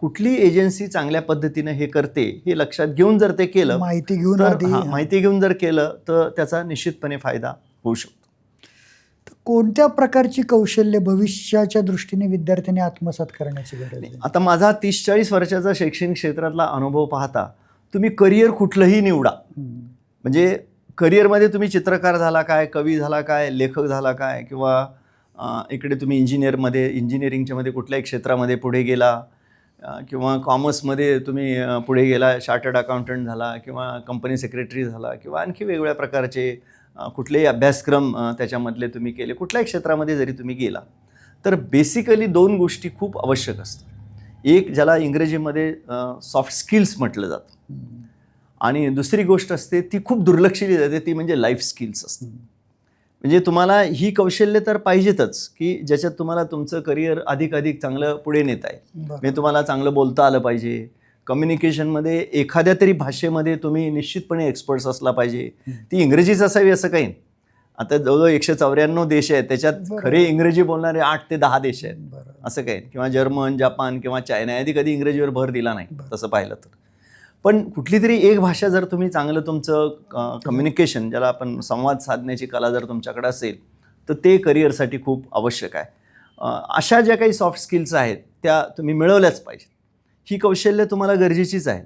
कुठली एजन्सी चांगल्या पद्धतीनं हे करते हे लक्षात घेऊन जर ते केलं, माहिती घेऊन माहिती घेऊन जर केलं तर त्याचा निश्चितपणे फायदा होऊ शकतो. कोणत्या प्रकारची कौशल्य भविष्याच्या दृष्टीने विद्यार्थ्यांनी आत्मसात करण्याची गरज आहे? आता माझा 30-40 वर्षाचा शैक्षणिक क्षेत्रातला अनुभव पाहता तुम्ही करिअर कुठलंही निवडा, म्हणजे करिअरमध्ये तुम्ही चित्रकार झाला काय, कवी झाला काय, लेखक झाला काय, किंवा इकडे तुम्ही इंजिनिअरिंगच्या मध्ये कुठल्याही क्षेत्रामध्ये पुढे गेला, किंवा कॉमर्समध्ये तुम्ही पुढे गेला, चार्टर्ड अकाउंटंट झाला, किंवा कंपनी सेक्रेटरी झाला, किंवा आणखी वेगवेगळ्या प्रकारचे कुठलेही अभ्यासक्रम त्याच्यामधले तुम्ही केले, कुठल्याही क्षेत्रामध्ये जरी तुम्ही गेला तर बेसिकली 2 गोष्टी खूप आवश्यक असतात. एक ज्याला इंग्रजीमध्ये सॉफ्ट स्किल्स म्हटलं जातं, आणि दुसरी गोष्ट असते ती खूप दुर्लक्षिली जाते, ती म्हणजे लाईफ स्किल्स असते. म्हणजे तुम्हाला ही कौशल्य तर पाहिजेतच की ज्याच्यात तुम्हाला तुमचं करिअर अधिक चांगलं पुढे नेता येईल. म्हणजे तुम्हाला चांगलं बोलता आलं पाहिजे, कम्युनिकेशनमध्ये एखाद्या तरी भाषेमध्ये तुम्ही निश्चितपणे एक्सपर्ट्स असला पाहिजे. ती इंग्रजीच असावी असं काही. आता जवळजवळ 194 देश आहेत, त्याच्यात खरे इंग्रजी बोलणारे 8 ते 10 देश आहेत असं काही, किंवा जर्मन, जपान किंवा चायना आधी कधी इंग्रजीवर भर दिला नाही तसं पाहिलं तर. पण कुठली तरी एक भाषा जर तुम्ही चांगलं तुमचं कम्युनिकेशन, ज्याला आपण संवाद साधण्याची कला जर तुमच्याकडे असेल तर ते करिअरसाठी खूप आवश्यक आहे. अशा ज्या काही सॉफ्ट स्किल्स आहेत त्या तुम्ही मिळवल्याच पाहिजेत. ही कौशल्य तुम्हाला गरजेचीच आहे,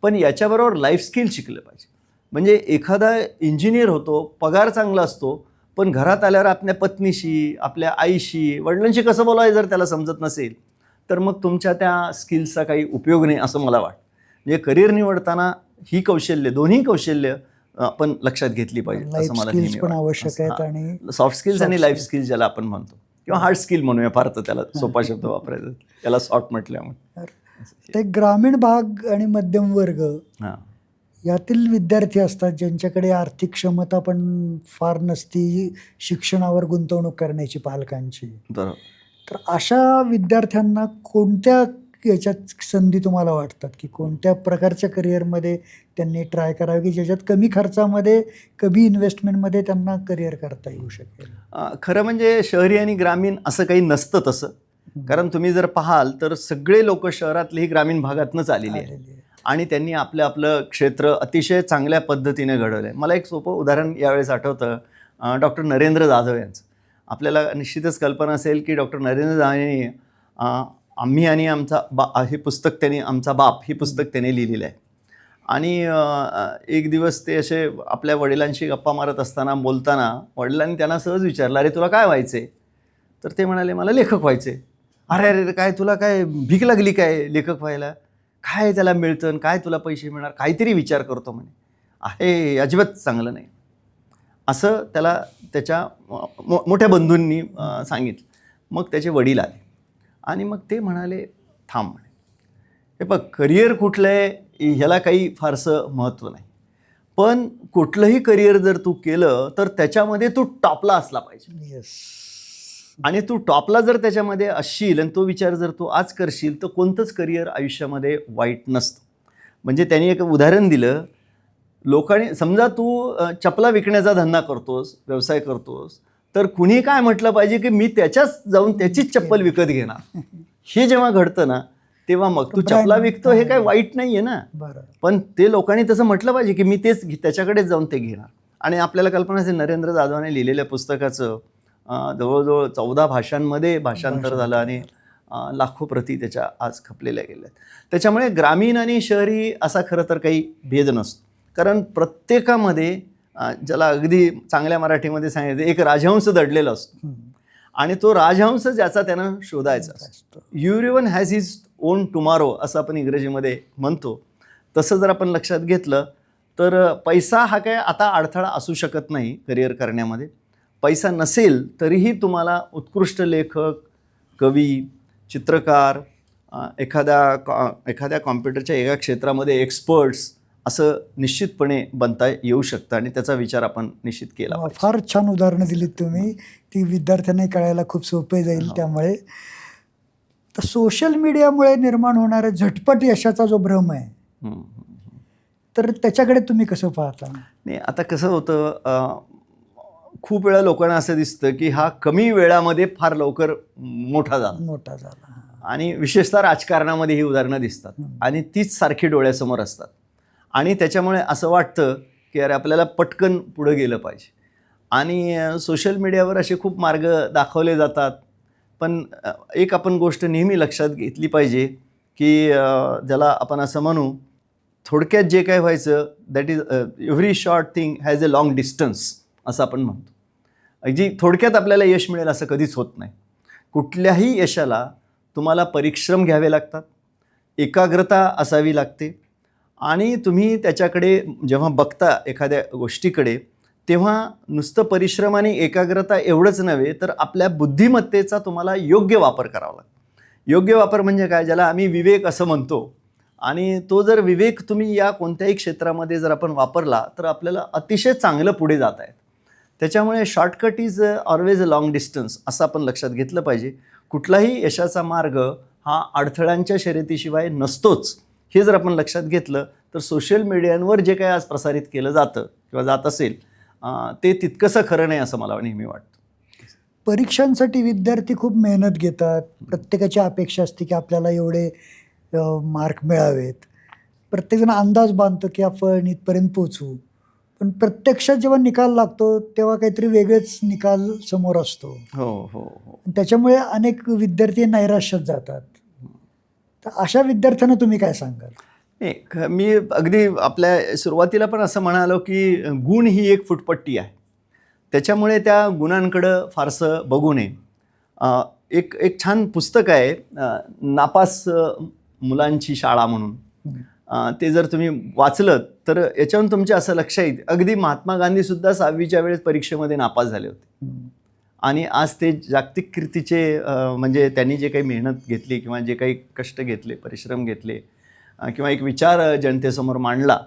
पण याच्याबरोबर लाईफ स्किल शिकलं पाहिजे. म्हणजे एखादा इंजिनियर होतो, पगार चांगला असतो, पण घरात आल्यावर आपल्या पत्नीशी, आपल्या आईशी, वडिलांशी कसं बोलायचं जर त्याला समजत नसेल तर मग तुमच्या त्या स्किल्सचा काही उपयोग नाही असं मला वाटतं. म्हणजे करिअर निवडताना ही कौशल्य, दोन्ही कौशल्य आपण लक्षात घेतली पाहिजे असं मला नेहमी पण आवश्यक आहेत. आणि सॉफ्ट स्किल्स आणि लाईफ स्किल्स ज्याला आपण म्हणतो, किंवा हार्ड स्किल म्हणूया, फार तर त्याला सोपा शब्द वापरायचा, त्याला सॉफ्ट म्हटल्यामुळे. ते ग्रामीण भाग आणि मध्यम वर्ग यातील विद्यार्थी असतात ज्यांच्याकडे आर्थिक क्षमता पण फार नसती शिक्षणावर गुंतवणूक करण्याची पालकांची. बरोबर. तर अशा विद्यार्थ्यांना कोणत्या याच्यात संधी तुम्हाला वाटतात की कोणत्या प्रकारच्या करिअरमध्ये त्यांनी ट्राय करावे की ज्याच्यात कमी खर्चामध्ये, कमी इन्व्हेस्टमेंटमध्ये त्यांना करिअर करता येऊ शकेल? खरं म्हणजे शहरी आणि ग्रामीण असं काही नसतं तसं. कारण तुम्ही जर पाहाल तर सगळे लोक शहरातलेही ग्रामीण भागातनंच आलेली आहे आणि त्यांनी आपलं क्षेत्र अतिशय चांगल्या पद्धतीने घडवलं आहे. मला एक सोपं उदाहरण यावेळेस आठवतं, डॉक्टर नरेंद्र जाधव यांचं. आपल्याला निश्चितच कल्पना असेल की डॉक्टर नरेंद्र जाधव यांनी आम्ही आणि आमचा हे पुस्तक त्यांनी, आमचा बाप हे पुस्तक त्यांनी लिहिलेलं आहे. आणि एक दिवस ते असे आपल्या वडिलांशी गप्पा मारत असताना, बोलताना वडिलांनी त्यांना सहज विचारलं, अरे तुला काय व्हायचे? तर ते म्हणाले, मला लेखक व्हायचे. अरे अरे काय तुला काय भीक लागली काय लेखक व्हायला? काय त्याला मिळतं, काय तुला पैसे मिळणार, काहीतरी विचार करतो म्हणे. आहे अजिबात चांगलं नाही असं त्याला त्याच्या मोठ्या बंधूंनी सांगितलं. मग त्याचे वडील आले आणि मग ते म्हणाले, थांब म्हणे, हे बघ करिअर कुठलं आहे ह्याला काही फारसं महत्त्व नाही, पण कुठलंही करिअर जर तू केलं तर त्याच्यामध्ये तू टॉपला असला पाहिजे. येस. आणि तू टॉपला जर त्याच्यामध्ये असशील आणि तो विचार जर तू आज करशील तर कोणतंच करिअर आयुष्यामध्ये वाईट नसतं. म्हणजे त्यांनी एक उदाहरण दिलं, लोकांनी समजा तू चपला विकण्याचा धंदा करतोस, व्यवसाय करतोस, तर कुणी काय म्हटलं पाहिजे की मी त्याच्याच जाऊन त्याचीच चप्पल विकत घेणार. हे जेव्हा घडतं ना तेव्हा मग तू चपला विकतो हे काय वाईट नाही आहे ना, पण ते लोकांनी तसं म्हटलं पाहिजे की मी तेच त्याच्याकडेच जाऊन ते घेणार. आणि आपल्याला कल्पना असेल नरेंद्र जाधवाने लिहिलेल्या पुस्तकाचं जवळजवळ 14 भाषांमध्ये भाषांतर झालं आणि लाखो प्रती त्याच्या आज खपलेल्या गेल्या आहेत. त्याच्यामुळे ग्रामीण आणि शहरी असा खरं तर काही भेद नसतो, कारण प्रत्येकामध्ये ज्याला अगदी चांगल्या मराठीमध्ये सांगितलं एक राजहंस दडलेला असतो आणि तो राजहंस ज्याचा त्यानं शोधायचा असतो. Everyone has his on tomorrow असं आपण इंग्रजीमध्ये म्हणतो. तसं जर आपण लक्षात घेतलं तर पैसा हा काय आता अडथळा असू शकत नाही करिअर करण्यामध्ये. पैसा नसेल तरीही तुम्हाला उत्कृष्ट लेखक, कवी, चित्रकार, एखाद्या कॉम्प्युटरच्या एका क्षेत्रामध्ये एक्सपर्ट्स असं निश्चितपणे बनता येऊ शकतं आणि त्याचा विचार आपण निश्चित केला पाहिजे. फार छान उदाहरणं दिलीत तुम्ही, ती विद्यार्थ्यांना कळायला खूप सोपे जाईल. त्यामुळे तर सोशल मीडियामुळे निर्माण होणाऱ्या झटपट यशाचा जो भ्रम आहे तर त्याच्याकडे तुम्ही कसं पाहता? नाही, आता कसं होतं, खूप वेळा लोकांना असं दिसतं की हा कमी वेळामध्ये फार लवकर मोठा झाला आणि विशेषतः राजकारणामध्ये ही उदाहरणं दिसतात आणि तीच सारखी डोळ्यासमोर असतात आणि त्याच्यामुळे असं वाटतं की अरे आपल्याला पटकन पुढं गेलं पाहिजे. आणि सोशल मीडियावर असे खूप मार्ग दाखवले जातात, पण एक आपण गोष्ट नेहमी लक्षात घेतली पाहिजे की ज्याला आपण असं म्हणू, थोडक्यात जे काय व्हायचं that is every short thing has a long distance असं आपण म्हणतो. अगदी थोडक्यात आपल्याला यश मिळेल असं कधीच होत नाही. कुठल्याही यशाला तुम्हाला परिश्रम घ्यावे लागतात, एकाग्रता असावी लागते आणि तुम्ही त्याच्याकडे जेव्हा बघता एखाद्या गोष्टीकडे तेव्हा नुसतं परिश्रम आणि एकाग्रता एवढंच नव्हे तर आपल्या बुद्धिमत्तेचा तुम्हाला योग्य वापर करावा लागतो. योग्य वापर म्हणजे काय, ज्याला आम्ही विवेक असं म्हणतो. आणि तो जर विवेक तुम्ही या कोणत्याही क्षेत्रामध्ये जर आपण वापरला तर आपल्याला अतिशय चांगलं पुढे जाता येतं. त्याच्यामुळे shortcut is always a long distance असं आपण लक्षात घेतलं पाहिजे. कुठलाही यशाचा मार्ग हा अडथळ्यांच्या शर्यतीशिवाय नसतोच. हे जर आपण लक्षात घेतलं तर सोशल मीडियावर जे काही आज प्रसारित केलं जातं किंवा जात असेल ते तितकंसं खरं नाही असं मला नेहमी वाटतं. परीक्षांसाठी विद्यार्थी खूप मेहनत घेतात, प्रत्येकाची अपेक्षा असते की आपल्याला एवढे मार्क मिळावेत. प्रत्येकजण अंदाज बांधतो की आपण इथपर्यंत पोचू, पण प्रत्यक्षात जेव्हा निकाल लागतो तेव्हा काहीतरी वेगळेच निकाल समोर असतो. हो. त्याच्यामुळे अनेक विद्यार्थी नैराश्यात जातात. तर अशा विद्यार्थ्यांना तुम्ही काय सांगाल? नाही, मी अगदी आपल्या सुरुवातीला पण असं म्हणालो की गुण ही एक फुटपट्टी आहे. त्याच्यामुळे त्या गुणांकडं फारसं बघू नये. एक छान पुस्तक आहे नापास मुलांची शाळा म्हणून. ते जर तुम्ही वाचलं तर याच्यावरून तुमच्या असं लक्षात येईल, अगदी महात्मा गांधीसुद्धा 6वीच्या वेळेस परीक्षेमध्ये नापास झाले होते आणि आज ते जागतिक कीर्तीचे म्हणजे त्यांनी जे काही मेहनत घेतली किंवा जे काही कष्ट घेतले, परिश्रम घेतले किंवा एक विचार जनतेसमोर मांडला.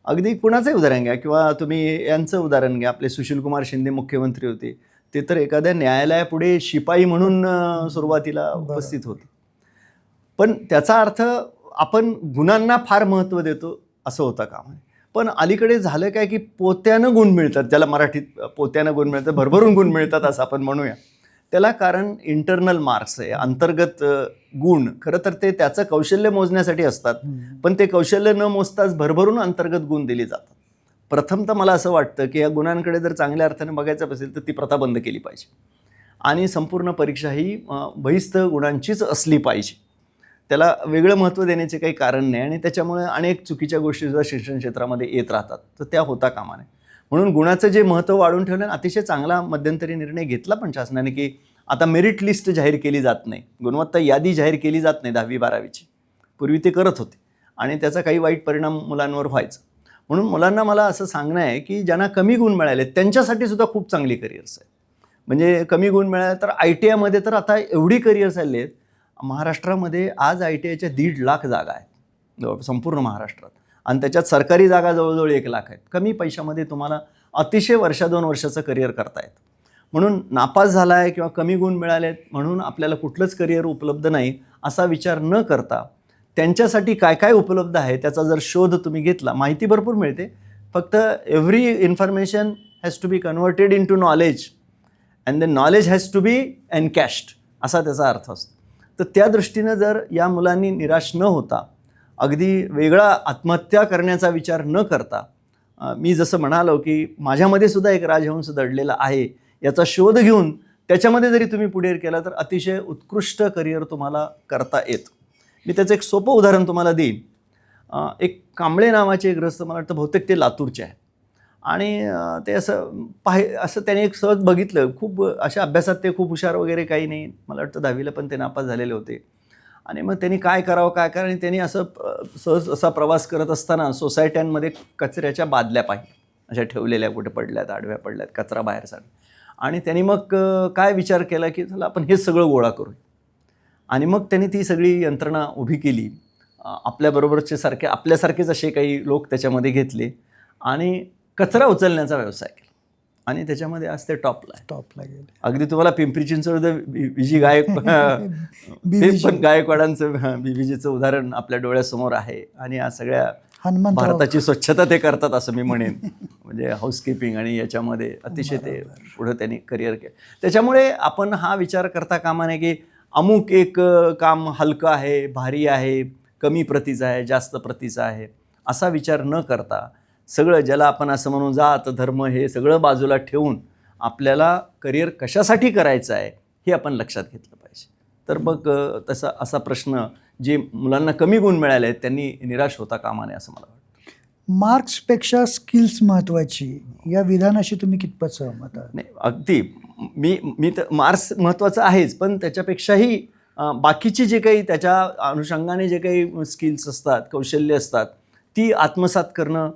अगदी कुणाचंही उदाहरण घ्या किंवा तुम्ही यांचं उदाहरण घ्या, आपले सुशीलकुमार शिंदे मुख्यमंत्री होते, ते तर एखाद्या न्यायालयापुढे शिपाई म्हणून सुरुवातीला उपस्थित होते. पण त्याचा अर्थ आपण गुणांना फार महत्त्व देतो असं होतं कामा नये. पण अलीकडे झालं काय की पोत्यानं गुण मिळतात, ज्याला मराठीत पोत्यानं गुण मिळतात, भरभरून गुण मिळतात असं आपण म्हणूया. त्याला कारण इंटरनल मार्क्स आहे, अंतर्गत गुण. खरं तर ते त्याचं कौशल्य मोजण्यासाठी असतात, पण ते कौशल्य न मोजताच भरभरून अंतर्गत गुण दिले जातात. प्रथमतः मला असं वाटतं की या गुणांकडे जर चांगल्या अर्थाने बघायचं असेल तर ती प्रथा बंद केली पाहिजे आणि संपूर्ण परीक्षा ही बहिस्थ गुणांचीच असली पाहिजे. त्याला वेगळं महत्त्व देण्याचे काही कारण नाही आणि त्याच्यामुळे अनेक चुकीच्या गोष्टीसुद्धा शिक्षण क्षेत्रामध्ये येत राहतात, तर त्या होता कामा नये. म्हणून गुणाचं जे महत्त्व वाढून ठेवलं, अतिशय चांगला मध्यंतरी निर्णय घेतला पण शासनाने की आता मेरिट लिस्ट जाहीर केली जात नाही, गुणवत्ता यादी जाहीर केली जात नाही 10वी-12वीची. पूर्वी ते करत होते आणि त्याचा काही वाईट परिणाम मुलांवर व्हायचा. म्हणून मुलांना मला असं सांगणं आहे की ज्यांना कमी गुण मिळाले त्यांच्यासाठी सुद्धा खूप चांगली करिअर्स आहेत. म्हणजे कमी गुण मिळाले तर ITIमध्ये तर आता एवढी करिअर्स आली आहेत. महाराष्ट्रामध्ये आज ITIच्या 1.5 लाख जागा आहेत संपूर्ण महाराष्ट्रात आणि त्याच्यात सरकारी जागा जवळजवळ 1 लाख आहेत. कमी पैशामध्ये तुम्हाला अतिशय 1-2 वर्षाचं करिअर करता येतं. म्हणून नापास झाला आहे किंवा कमी गुण मिळालेत म्हणून आपल्याला कुठलंच करिअर उपलब्ध नाही असा विचार न करता त्यांच्यासाठी काय काय उपलब्ध आहे त्याचा जर शोध तुम्ही घेतला, माहिती भरपूर मिळते. फक्त every information has to be converted in to knowledge and the knowledge has to be encashed असा त्याचा अर्थ असतो. तर त्या दृष्टीनं जर या मुलांनी निराश न होता, अगदी वेगळा आत्महत्या करण्याचा विचार न करता, मी जसं म्हणालो की माझ्यामध्ये सुद्धा एक राजहंस दडलेला आहे याचा शोध घेऊन त्याच्यामध्ये जरी तुम्ही पुढे केला तर अतिशय उत्कृष्ट करिअर तुम्हाला करता येतं. मी त्याचं एक सोपं उदाहरण तुम्हाला देईन. एक कांबळे नावाचे ग्रस्त, मला वाटतं बहुतेक ते लातूरचे आहेत, आणि ते असं त्याने एक सहज बघितलं, खूप अशा अभ्यासात ते खूप हुशार वगैरे काही नाही, मला वाटतं 10वीला पण ते नापास झालेले होते. आणि मग त्यांनी काय करावं आणि त्यांनी असं सहज असा प्रवास करत असताना सोसायट्यांमध्ये कचऱ्याच्या बादल्या पाहिल्या, अशा ठेवलेल्या, कुठे पडल्यात, आडव्या पडल्यात, कचरा बाहेर साड. आणि त्यांनी मग काय विचार केला की चला आपण हे सगळं गोळा करू. आणि मग त्यांनी ती सगळी यंत्रणा उभी केली. आपल्यासारखेच असे काही लोक त्याच्यामध्ये घेतले आणि कचरा उचलण्याचा व्यवसाय केला. आणि त्याच्यामध्ये आज ते टॉपला गेले. अगदी तुम्हाला पिंपरी चिंचवड बीजी गायकवाडांचं बीबीजीचं उदाहरण आपल्या डोळ्यासमोर आहे. आणि या सगळ्या भारताची स्वच्छता ते करतात असं मी म्हणेन. म्हणजे हाऊसकीपिंग आणि याच्यामध्ये अतिशय ते पुढं त्यांनी करिअर केलं. त्याच्यामुळे आपण हा विचार करता कामा नये की अमुक एक काम हलकं आहे, भारी आहे, कमी प्रतीचं आहे, जास्त प्रतीचं आहे, असा विचार न करता सगळं, ज्याला आपण असं म्हणून जात धर्म हे सगळं बाजूला ठेवून आपल्याला करिअर कशासाठी करायचं आहे हे आपण लक्षात घेतलं पाहिजे. तर मग असा प्रश्न जे मुलांना कमी गुण मिळाले आहेत त्यांनी निराश होता कामा नये असं मला वाटतं. मार्क्सपेक्षा स्किल्स महत्त्वाची, या विधानाशी तुम्ही कितपत सहमत आहात? नाही, अगदी मी तर मार्क्स महत्त्वाचं आहेच, पण त्याच्यापेक्षाही बाकीची जे काही त्याच्या अनुषंगाने जे काही स्किल्स असतात, कौशल्य असतात, ती आत्मसात करणं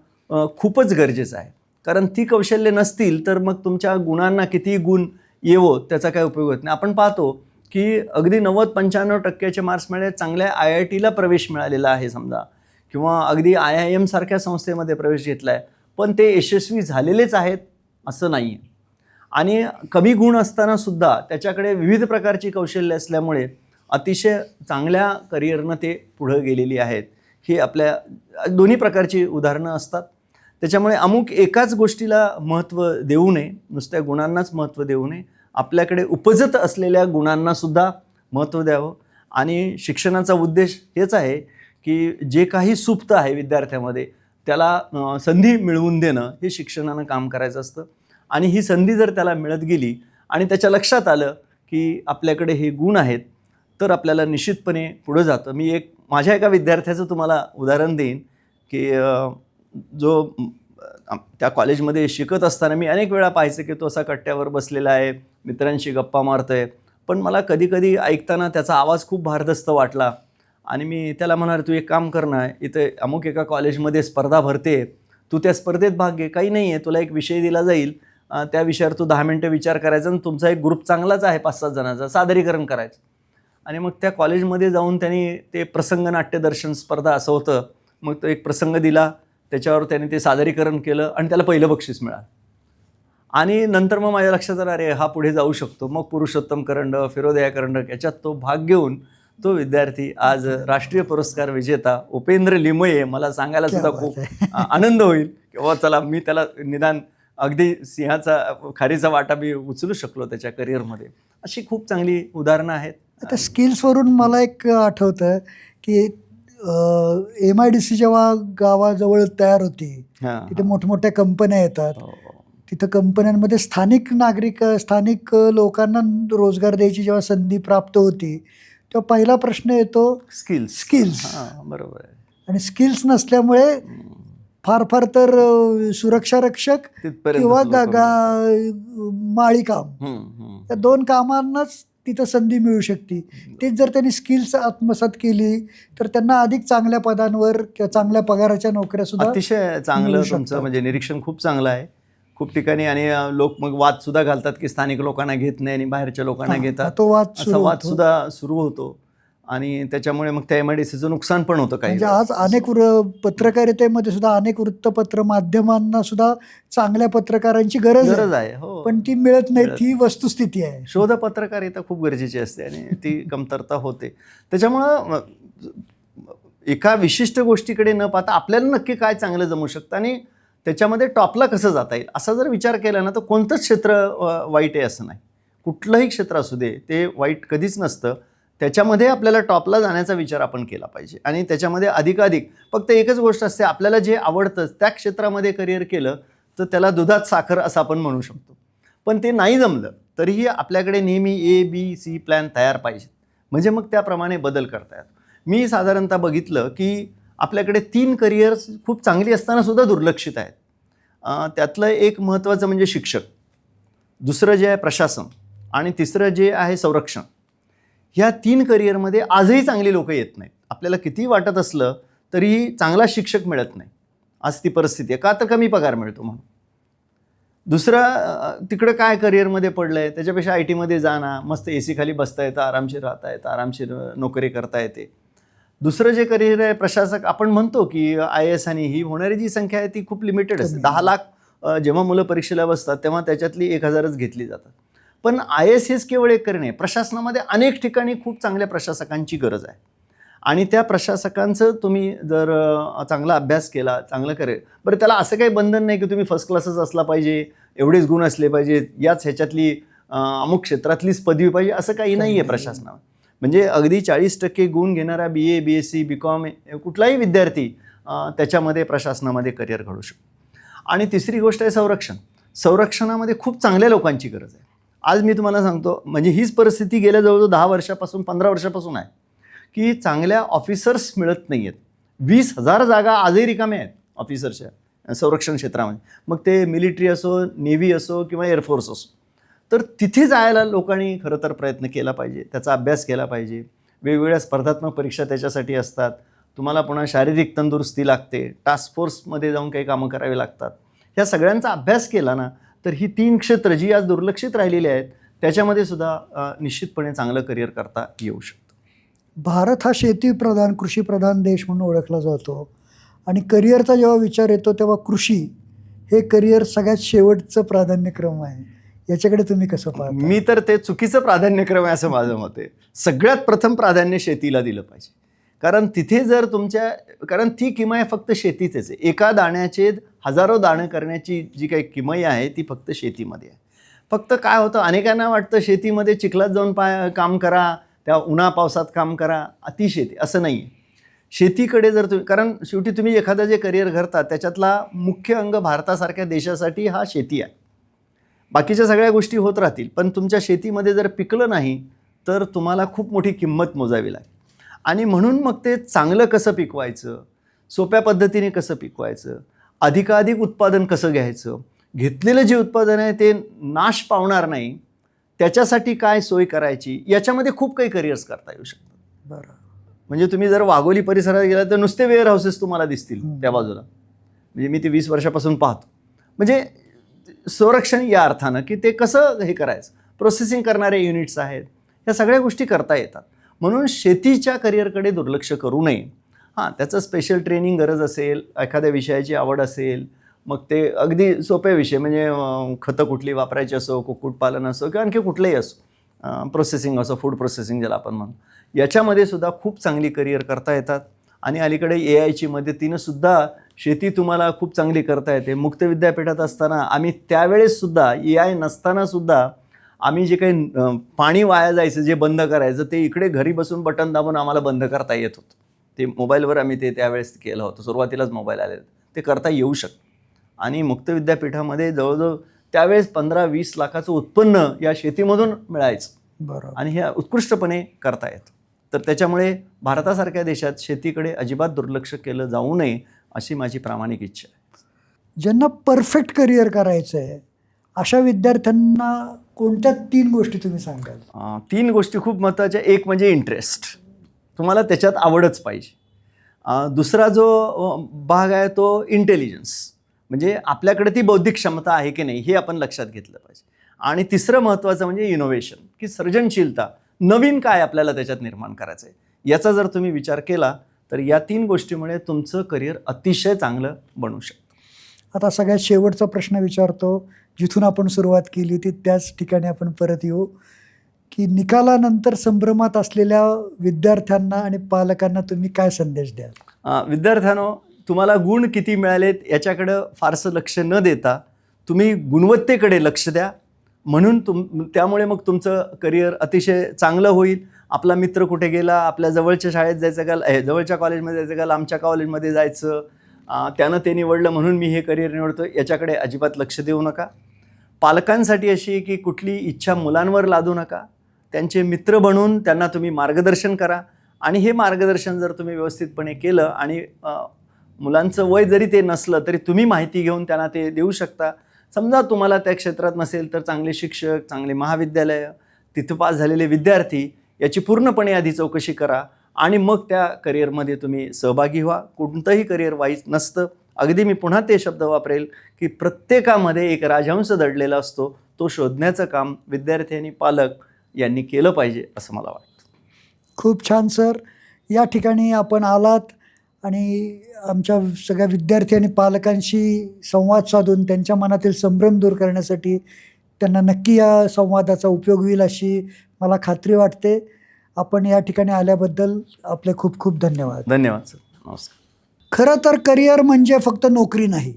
खूपच गरजेचं आहे. कारण ती कौशल्य नसतील तर मग तुमच्या गुणांना कितीही गुण येवो त्याचा काय उपयोग होत नाही. आपण पाहतो की अगदी 90-95% मार्क्स मिळाले, चांगल्या IITला प्रवेश मिळालेला आहे समजा, किंवा अगदी IIM सारख्या संस्थेमध्ये प्रवेश घेतला आहे, पण ते यशस्वी झालेलेच आहेत असं नाही आहे. आणि कमी गुण असताना सुद्धा त्याच्याकडे विविध प्रकारची कौशल्य असल्यामुळे अतिशय चांगल्या करिअरनं ते पुढं गेलेली आहेत. ही आपल्या दोन्ही प्रकारची उदाहरणं असतात. त्याच्यामुळे अमुक एकाच गोष्टीला महत्त्व देऊ नये, नुसत्या गुणांनाच महत्त्व देऊ नये, आपल्याकडे उपजत असलेल्या गुणांनासुद्धा महत्त्व द्यावं. आणि शिक्षणाचा उद्देश हेच आहे की जे काही सुप्त आहे विद्यार्थ्यामध्ये त्याला संधी मिळवून देणं, हे शिक्षणानं काम करायचं असतं. आणि ही संधी जर त्याला मिळत गेली आणि त्याच्या लक्षात आलं की आपल्याकडे हे गुण आहेत, तर आपल्याला निश्चितपणे पुढं जातं. मी माझ्या एका विद्यार्थ्याचं तुम्हाला उदाहरण देईन की जो त्या कॉलेजमध्ये शिकत असताना मी अनेक वेळा पाहायचं की तो असा कट्ट्यावर बसलेला आहे, मित्रांशी गप्पा मारतोय, पण मला कधी ऐकताना त्याचा आवाज खूप भारदस्त वाटला. आणि मी त्याला म्हणाले, तू एक काम कर ना, इथे अमुक एका कॉलेजमध्ये स्पर्धा भरते, तू त्या स्पर्धेत भाग घे, काही नाही आहे, तुला एक विषय दिला जाईल, त्या विषयावर तू 10 मिनटं विचार करायचा आणि तुमचा एक ग्रुप चांगलाच आहे 5-7 जणांचा, सादरीकरण करायचं. आणि मग त्या कॉलेजमध्ये जाऊन त्यांनी ते प्रसंग नाट्यदर्शन स्पर्धा असं होतं, मग तो एक प्रसंग दिला, त्याच्यावर त्याने ते सादरीकरण केलं आणि त्याला पहिलं बक्षीस मिळालं. आणि नंतर मग माझ्या लक्षात आलं, अरे हा पुढे जाऊ शकतो. मग पुरुषोत्तम करंडक, फिरोदया करंडक याच्यात तो भाग घेऊन तो विद्यार्थी आज राष्ट्रीय पुरस्कार विजेता उपेंद्र लिमये, मला सांगायला सुद्धा खूप आनंद होईल की बाबा चला, मी त्याला निदान अगदी सिंहाचा खारीचा वाटा मी उचलू शकलो त्याच्या करिअरमध्ये. अशी खूप चांगली उदाहरणं आहेत. आता स्किल्सवरून मला एक आठवतं की MIDC जेव्हा गावाजवळ तयार होती, तिथे मोठमोठ्या कंपन्या येतात, तिथं कंपन्यांमध्ये स्थानिक लोकांना रोजगार द्यायची जेव्हा संधी प्राप्त होती, तेव्हा पहिला प्रश्न येतो स्किल्स. बरोबर आहे. आणि स्किल्स नसल्यामुळे फार तर सुरक्षा रक्षक किंवा माळीकाम, या 2 कामांनाच तिथं संधी मिळू शकते. तेच जर त्यांनी स्किल्स आत्मसात केली तर त्यांना अधिक चांगल्या पदांवर किंवा चांगल्या पगाराच्या नोकऱ्या सुद्धा. अतिशय चांगलं तुमचं म्हणजे निरीक्षण खूप चांगलं आहे खूप ठिकाणी. आणि लोक मग वाद सुद्धा घालतात की स्थानिक लोकांना घेत नाही आणि बाहेरच्या लोकांना घेतात, तो वाद सुद्धा सुरू होतो. आणि त्याच्यामुळे मग त्या MIDCचं नुकसान पण होतं काही. म्हणजे आज अनेक पत्रकारितेमध्ये सुद्धा अनेक वृत्तपत्र माध्यमांना सुद्धा चांगल्या पत्रकारांची गरज आहे. हो, पण ती मिळत नाही, ही वस्तुस्थिती आहे. शोध पत्रकारिता खूप गरजेची असते आणि ती कमतरता होते. त्याच्यामुळं एका विशिष्ट गोष्टीकडे न पाहता आपल्याला नक्की काय चांगलं जमू शकतं आणि त्याच्यामध्ये टॉपला कसं जाता येईल असा जर विचार केला ना, तर कोणतंच क्षेत्र वाईट आहे असं नाही. कुठलंही क्षेत्र असू दे ते वाईट कधीच नसतं. त्याच्यामध्ये आपल्याला टॉपला जाण्याचा विचार आपण केला पाहिजे. आणि त्याच्यामध्ये अधिकाधिक फक्त एकच गोष्ट असते, आपल्याला जे आवडतं त्या क्षेत्रामध्ये करिअर केलं तर त्याला दुधात साखर असं आपण म्हणू शकतो. पण ते नाही जमलं तरीही आपल्याकडे नेहमी ABC प्लॅन तयार पाहिजे, म्हणजे मग त्याप्रमाणे बदल करता येतात. मी साधारणतः बघितलं की आपल्याकडे 3 करिअर्स खूप चांगली असतानासुद्धा दुर्लक्षित आहेत. त्यातलं एक महत्त्वाचं म्हणजे शिक्षक, दुसरं जे आहे प्रशासन, आणि तिसरं जे आहे संरक्षण. ह्या 3 करिअरमध्ये आजही चांगली लोकं येत नाहीत. आपल्याला कितीही वाटत असलं तरीही चांगला शिक्षक मिळत नाही. आज ती परिस्थिती आहे. का तर कमी पगार मिळतो म्हणून. दुसरं तिकडं काय करिअरमध्ये पडलं आहे, त्याच्यापेक्षा IT मध्ये जाणं, मस्त AC खाली बसता येतं, आरामशीर राहता येतं, आरामशीर नोकरी करता येते. दुसरं जे करिअर आहे प्रशासक, आपण म्हणतो की IAS, आणि ही होणारी जी संख्या आहे ती खूप लिमिटेड असते. 10 लाख जेव्हा मुलं परीक्षेला बसतात तेव्हा त्याच्यातली 1000च घेतली जातात. पण IAS हेच केवळ एक करिअर नाही. प्रशासनामध्ये अनेक ठिकाणी खूप चांगल्या प्रशासकांची गरज आहे, आणि त्या प्रशासकांचं तुम्ही जर चांगला अभ्यास केला, चांगलं करेल, बरं त्याला असं काही बंधन नाही की तुम्ही फर्स्ट क्लासच असला पाहिजे, एवढेच गुण असले पाहिजे, याच ह्याच्यातली अमुक क्षेत्रातलीच पदवी पाहिजे, असं काही नाही आहे प्रशासनावर. म्हणजे अगदी 40% गुण घेणारा BA, BSc, BCom कुठलाही विद्यार्थी त्याच्यामध्ये प्रशासनामध्ये करिअर घडू शकतो. आणि तिसरी गोष्ट आहे संरक्षण. संरक्षणामध्ये खूप चांगल्या लोकांची गरज आहे. आज मी तुम्हाला सांगतो, म्हणजे हीच परिस्थिती गेल्या जवळजवळ 10 वर्षापासून 15 वर्षापासून आहे की चांगल्या ऑफिसर्स मिळत नाही आहेत. 20,000 जागा आजही रिकाम्या आहेत ऑफिसरच्या संरक्षण क्षेत्रामध्ये, मग ते मिलिटरी असो, नेव्ही असो किंवा एअरफोर्स असो. तर तिथे जायला लोकांनी खरं तर प्रयत्न केला पाहिजे, त्याचा अभ्यास केला पाहिजे. वेगवेगळ्या स्पर्धात्मक परीक्षा त्याच्यासाठी असतात. तुम्हाला पुन्हा शारीरिक तंदुरुस्ती लागते, टास्क फोर्समध्ये जाऊन काही कामं करावी लागतात. ह्या सगळ्यांचा अभ्यास केला ना तर ही 3 क्षेत्र जी आज दुर्लक्षित राहिलेली आहेत त्याच्यामध्ये सुद्धा निश्चितपणे चांगलं करिअर करता येऊ शकतं. भारत हा शेतीप्रधान, कृषीप्रधान देश म्हणून ओळखला जातो, आणि करिअरचा जेव्हा विचार येतो तेव्हा कृषी हे करिअर सगळ्यात शेवटचं प्राधान्यक्रम आहे. याच्याकडे तुम्ही कसं पाहता? मी तर ते चुकीचं प्राधान्यक्रम आहे असं माझं मत आहे. सगळ्यात प्रथम प्राधान्य शेतीला दिलं पाहिजे, कारण तिथे जर कारण ती किमया फक्त शेतीचेच आहे. एका दाण्याचे हजारो दाणे करण्याची जी काही किमया आहे ती फक्त शेतीमध्ये आहे. फक्त काय होतं, अनेकांना वाटतं शेतीमध्ये चिखलात जाऊन काम करा, त्या उन्हा पावसात काम करा, अतिशेती, असं नाही आहे. शेतीकडे जर तुम्ही, कारण शेवटी तुम्ही एखादं जे करिअर करता त्याच्यातला मुख्य अंग भारतासारख्या देशासाठी हा शेती आहे. बाकीच्या सगळ्या गोष्टी होत राहतील, पण तुमच्या शेतीमध्ये जर पिकलं नाही तर तुम्हाला खूप मोठी किंमत मोजावी लागेल. आणि म्हणून मग ते चांगलं कसं पिकवायचं, सोप्या पद्धतीने कसं पिकवायचं, अधिकाधिक उत्पादन कसं घ्यायचं, घेतलेलं जे उत्पादन आहे ते नाश पावणार नाही, त्याच्यासाठी काय सोय करायची, याच्यामध्ये खूप काही करिअर्स करता येऊ शकतात. बरं. म्हणजे तुम्ही जर वाघोली परिसरात गेला तर नुसते वेअर हाऊसेस तुम्हाला दिसतील त्या बाजूला. म्हणजे मी ते 20 वर्षापासून पाहतो. म्हणजे संरक्षण या अर्थानं की ते कसं हे करायचं, प्रोसेसिंग करणारे युनिट्स आहेत, ह्या सगळ्या गोष्टी करता येतात. म्हणून शेतीच्या करिअरकडे दुर्लक्ष करू नये. हां, त्याचं स्पेशल ट्रेनिंग गरज असेल, एखाद्या विषयाची आवड असेल, मग ते अगदी सोपे विषय म्हणजे खतं कुठली वापरायची असो, कुक्कुटपालन असो किंवा आणखी कुठलंही असो, प्रोसेसिंग असो, फूड प्रोसेसिंग ज्याला आपण म्हणतो, याच्यामध्ये सुद्धा खूप चांगली करिअर करता येतात. आणि अलीकडे AIची मदतीनं सुद्धा शेती तुम्हाला खूप चांगली करता येते. मुक्त विद्यापीठात असताना आम्ही त्यावेळेससुद्धा AI नसतानासुद्धा आम्ही जे काही पाणी वाया जायचं, जे बंद करायचं, ते इकडे घरी बसून बटन दाबून आम्हाला बंद करता येत होतं. ते मोबाईलवर आम्ही ते त्यावेळेस केलं होतं. सुरुवातीलाच मोबाईल आले, ते करता येऊ शकतं. आणि मुक्त विद्यापीठामध्ये जवळजवळ त्यावेळेस 15-20 लाखाचं उत्पन्न या शेतीमधून मिळायचं. बरोबर. आणि हे उत्कृष्टपणे करता येतं. तर त्याच्यामुळे भारतासारख्या देशात शेतीकडे अजिबात दुर्लक्ष केलं जाऊ नये अशी माझी प्रामाणिक इच्छा आहे. ज्यांना परफेक्ट करिअर करायचं आहे अशा विद्यार्थ्यांना कोणत्या 3 गोष्टी तुम्ही सांगाल? 3 गोष्टी खूप महत्त्वाच्या. एक म्हणजे इंटरेस्ट, तुम्हाला त्याच्यात आवडच पाहिजे. दुसरा जो भाग आहे तो इंटेलिजन्स, म्हणजे आपल्याकडे ती बौद्धिक क्षमता आहे की नाही हे आपण लक्षात घेतलं पाहिजे. आणि तिसरं महत्त्वाचं म्हणजे इनोव्हेशन, की सर्जनशीलता, नवीन काय आपल्याला त्याच्यात निर्माण करायचं आहे, याचा जर तुम्ही विचार केला तर या 3 गोष्टीमुळे तुमचं करिअर अतिशय चांगलं बनू शकतं. आता सगळ्यात शेवटचा प्रश्न विचारतो, जिथून आपण सुरुवात केली होती त्याच ठिकाणी आपण परत येऊ, की निकालानंतर संभ्रमात असलेल्या विद्यार्थ्यांना आणि पालकांना तुम्ही काय संदेश द्याल? विद्यार्थ्यांनो, तुम्हाला गुण किती मिळालेत याच्याकडं फारसं लक्ष न देता तुम्ही गुणवत्तेकडे लक्ष द्या. म्हणून त्यामुळे मग तुमचं करिअर अतिशय चांगलं होईल. आपला मित्र कुठे गेला, आपल्या जवळच्या शाळेत जायचं का, जवळच्या कॉलेजमध्ये जायचं का, लांबच्या कॉलेजमध्ये जायचं, त्यानं ते निवडलं म्हणून मी हे करिअर निवडतो, याच्याकडे अजिबात लक्ष देऊ नका. पालकांसाठी अशी आहे की कुठली इच्छा मुलांवर लादू नका. त्यांचे मित्र बनून त्यांना तुम्ही मार्गदर्शन करा आणि हे मार्गदर्शन जर तुम्ही व्यवस्थितपणे केलं आणि मुलांचं वय जरी ते नसलं तरी तुम्ही माहिती घेऊन त्यांना ते देऊ शकता. समजा तुम्हाला त्या क्षेत्रात नसेल तर चांगले शिक्षक, चांगले महाविद्यालय, तिथं पास झालेले विद्यार्थी याची पूर्णपणे आधी चौकशी करा आणि मग त्या करिअरमध्ये तुम्ही सहभागी व्हा. कोणतंही करिअर वाईट नसतं. अगदी मी पुन्हा ते शब्द वापरेल की प्रत्येकामध्ये एक राजहंस दडलेला असतो. तो शोधण्याचं काम विद्यार्थी आणि पालक यांनी केलं पाहिजे असं मला वाटतं. खूप छान सर. या ठिकाणी आपण आलात आणि आमच्या सगळ्या विद्यार्थी आणि पालकांशी संवाद साधून त्यांच्या मनातील संभ्रम दूर करण्यासाठी त्यांना नक्की या संवादाचा उपयोग होईल अशी मला खात्री वाटते. आपण या ठिकाणी आल्याबद्दल आपले खूप खूप धन्यवाद. धन्यवाद सर. नमस्कार. खरं तर करिअर म्हणजे फक्त नोकरी नाही,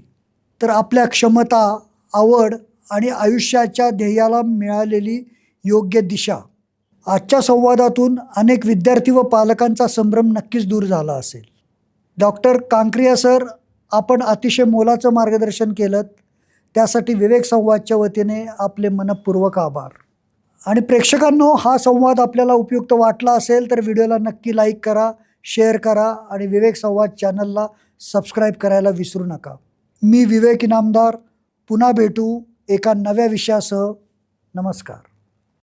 तर आपल्या क्षमता, आवड आणि आयुष्याच्या ध्येयाला मिळालेली योग्य दिशा. आजच्या संवादातून अनेक विद्यार्थी व पालकांचा संभ्रम नक्कीच दूर झाला असेल. डॉक्टर कांक्रिया सर, आपण अतिशय मोलाचं मार्गदर्शन केलं. त्यासाठी विवेक संवादच्या वतीने आपले मनपूर्वक आभार. आणि प्रेक्षकांनो, हा संवाद आपल्याला उपयुक्त वाटला असेल तर व्हिडिओला नक्की लाईक करा, शेअर करा आणि विवेक संवाद चॅनलला सबस्क्राईब करायला विसरू नका. मी विवेक इनामदार. पुन्हा भेटू एका नव्या विषयासह. नमस्कार.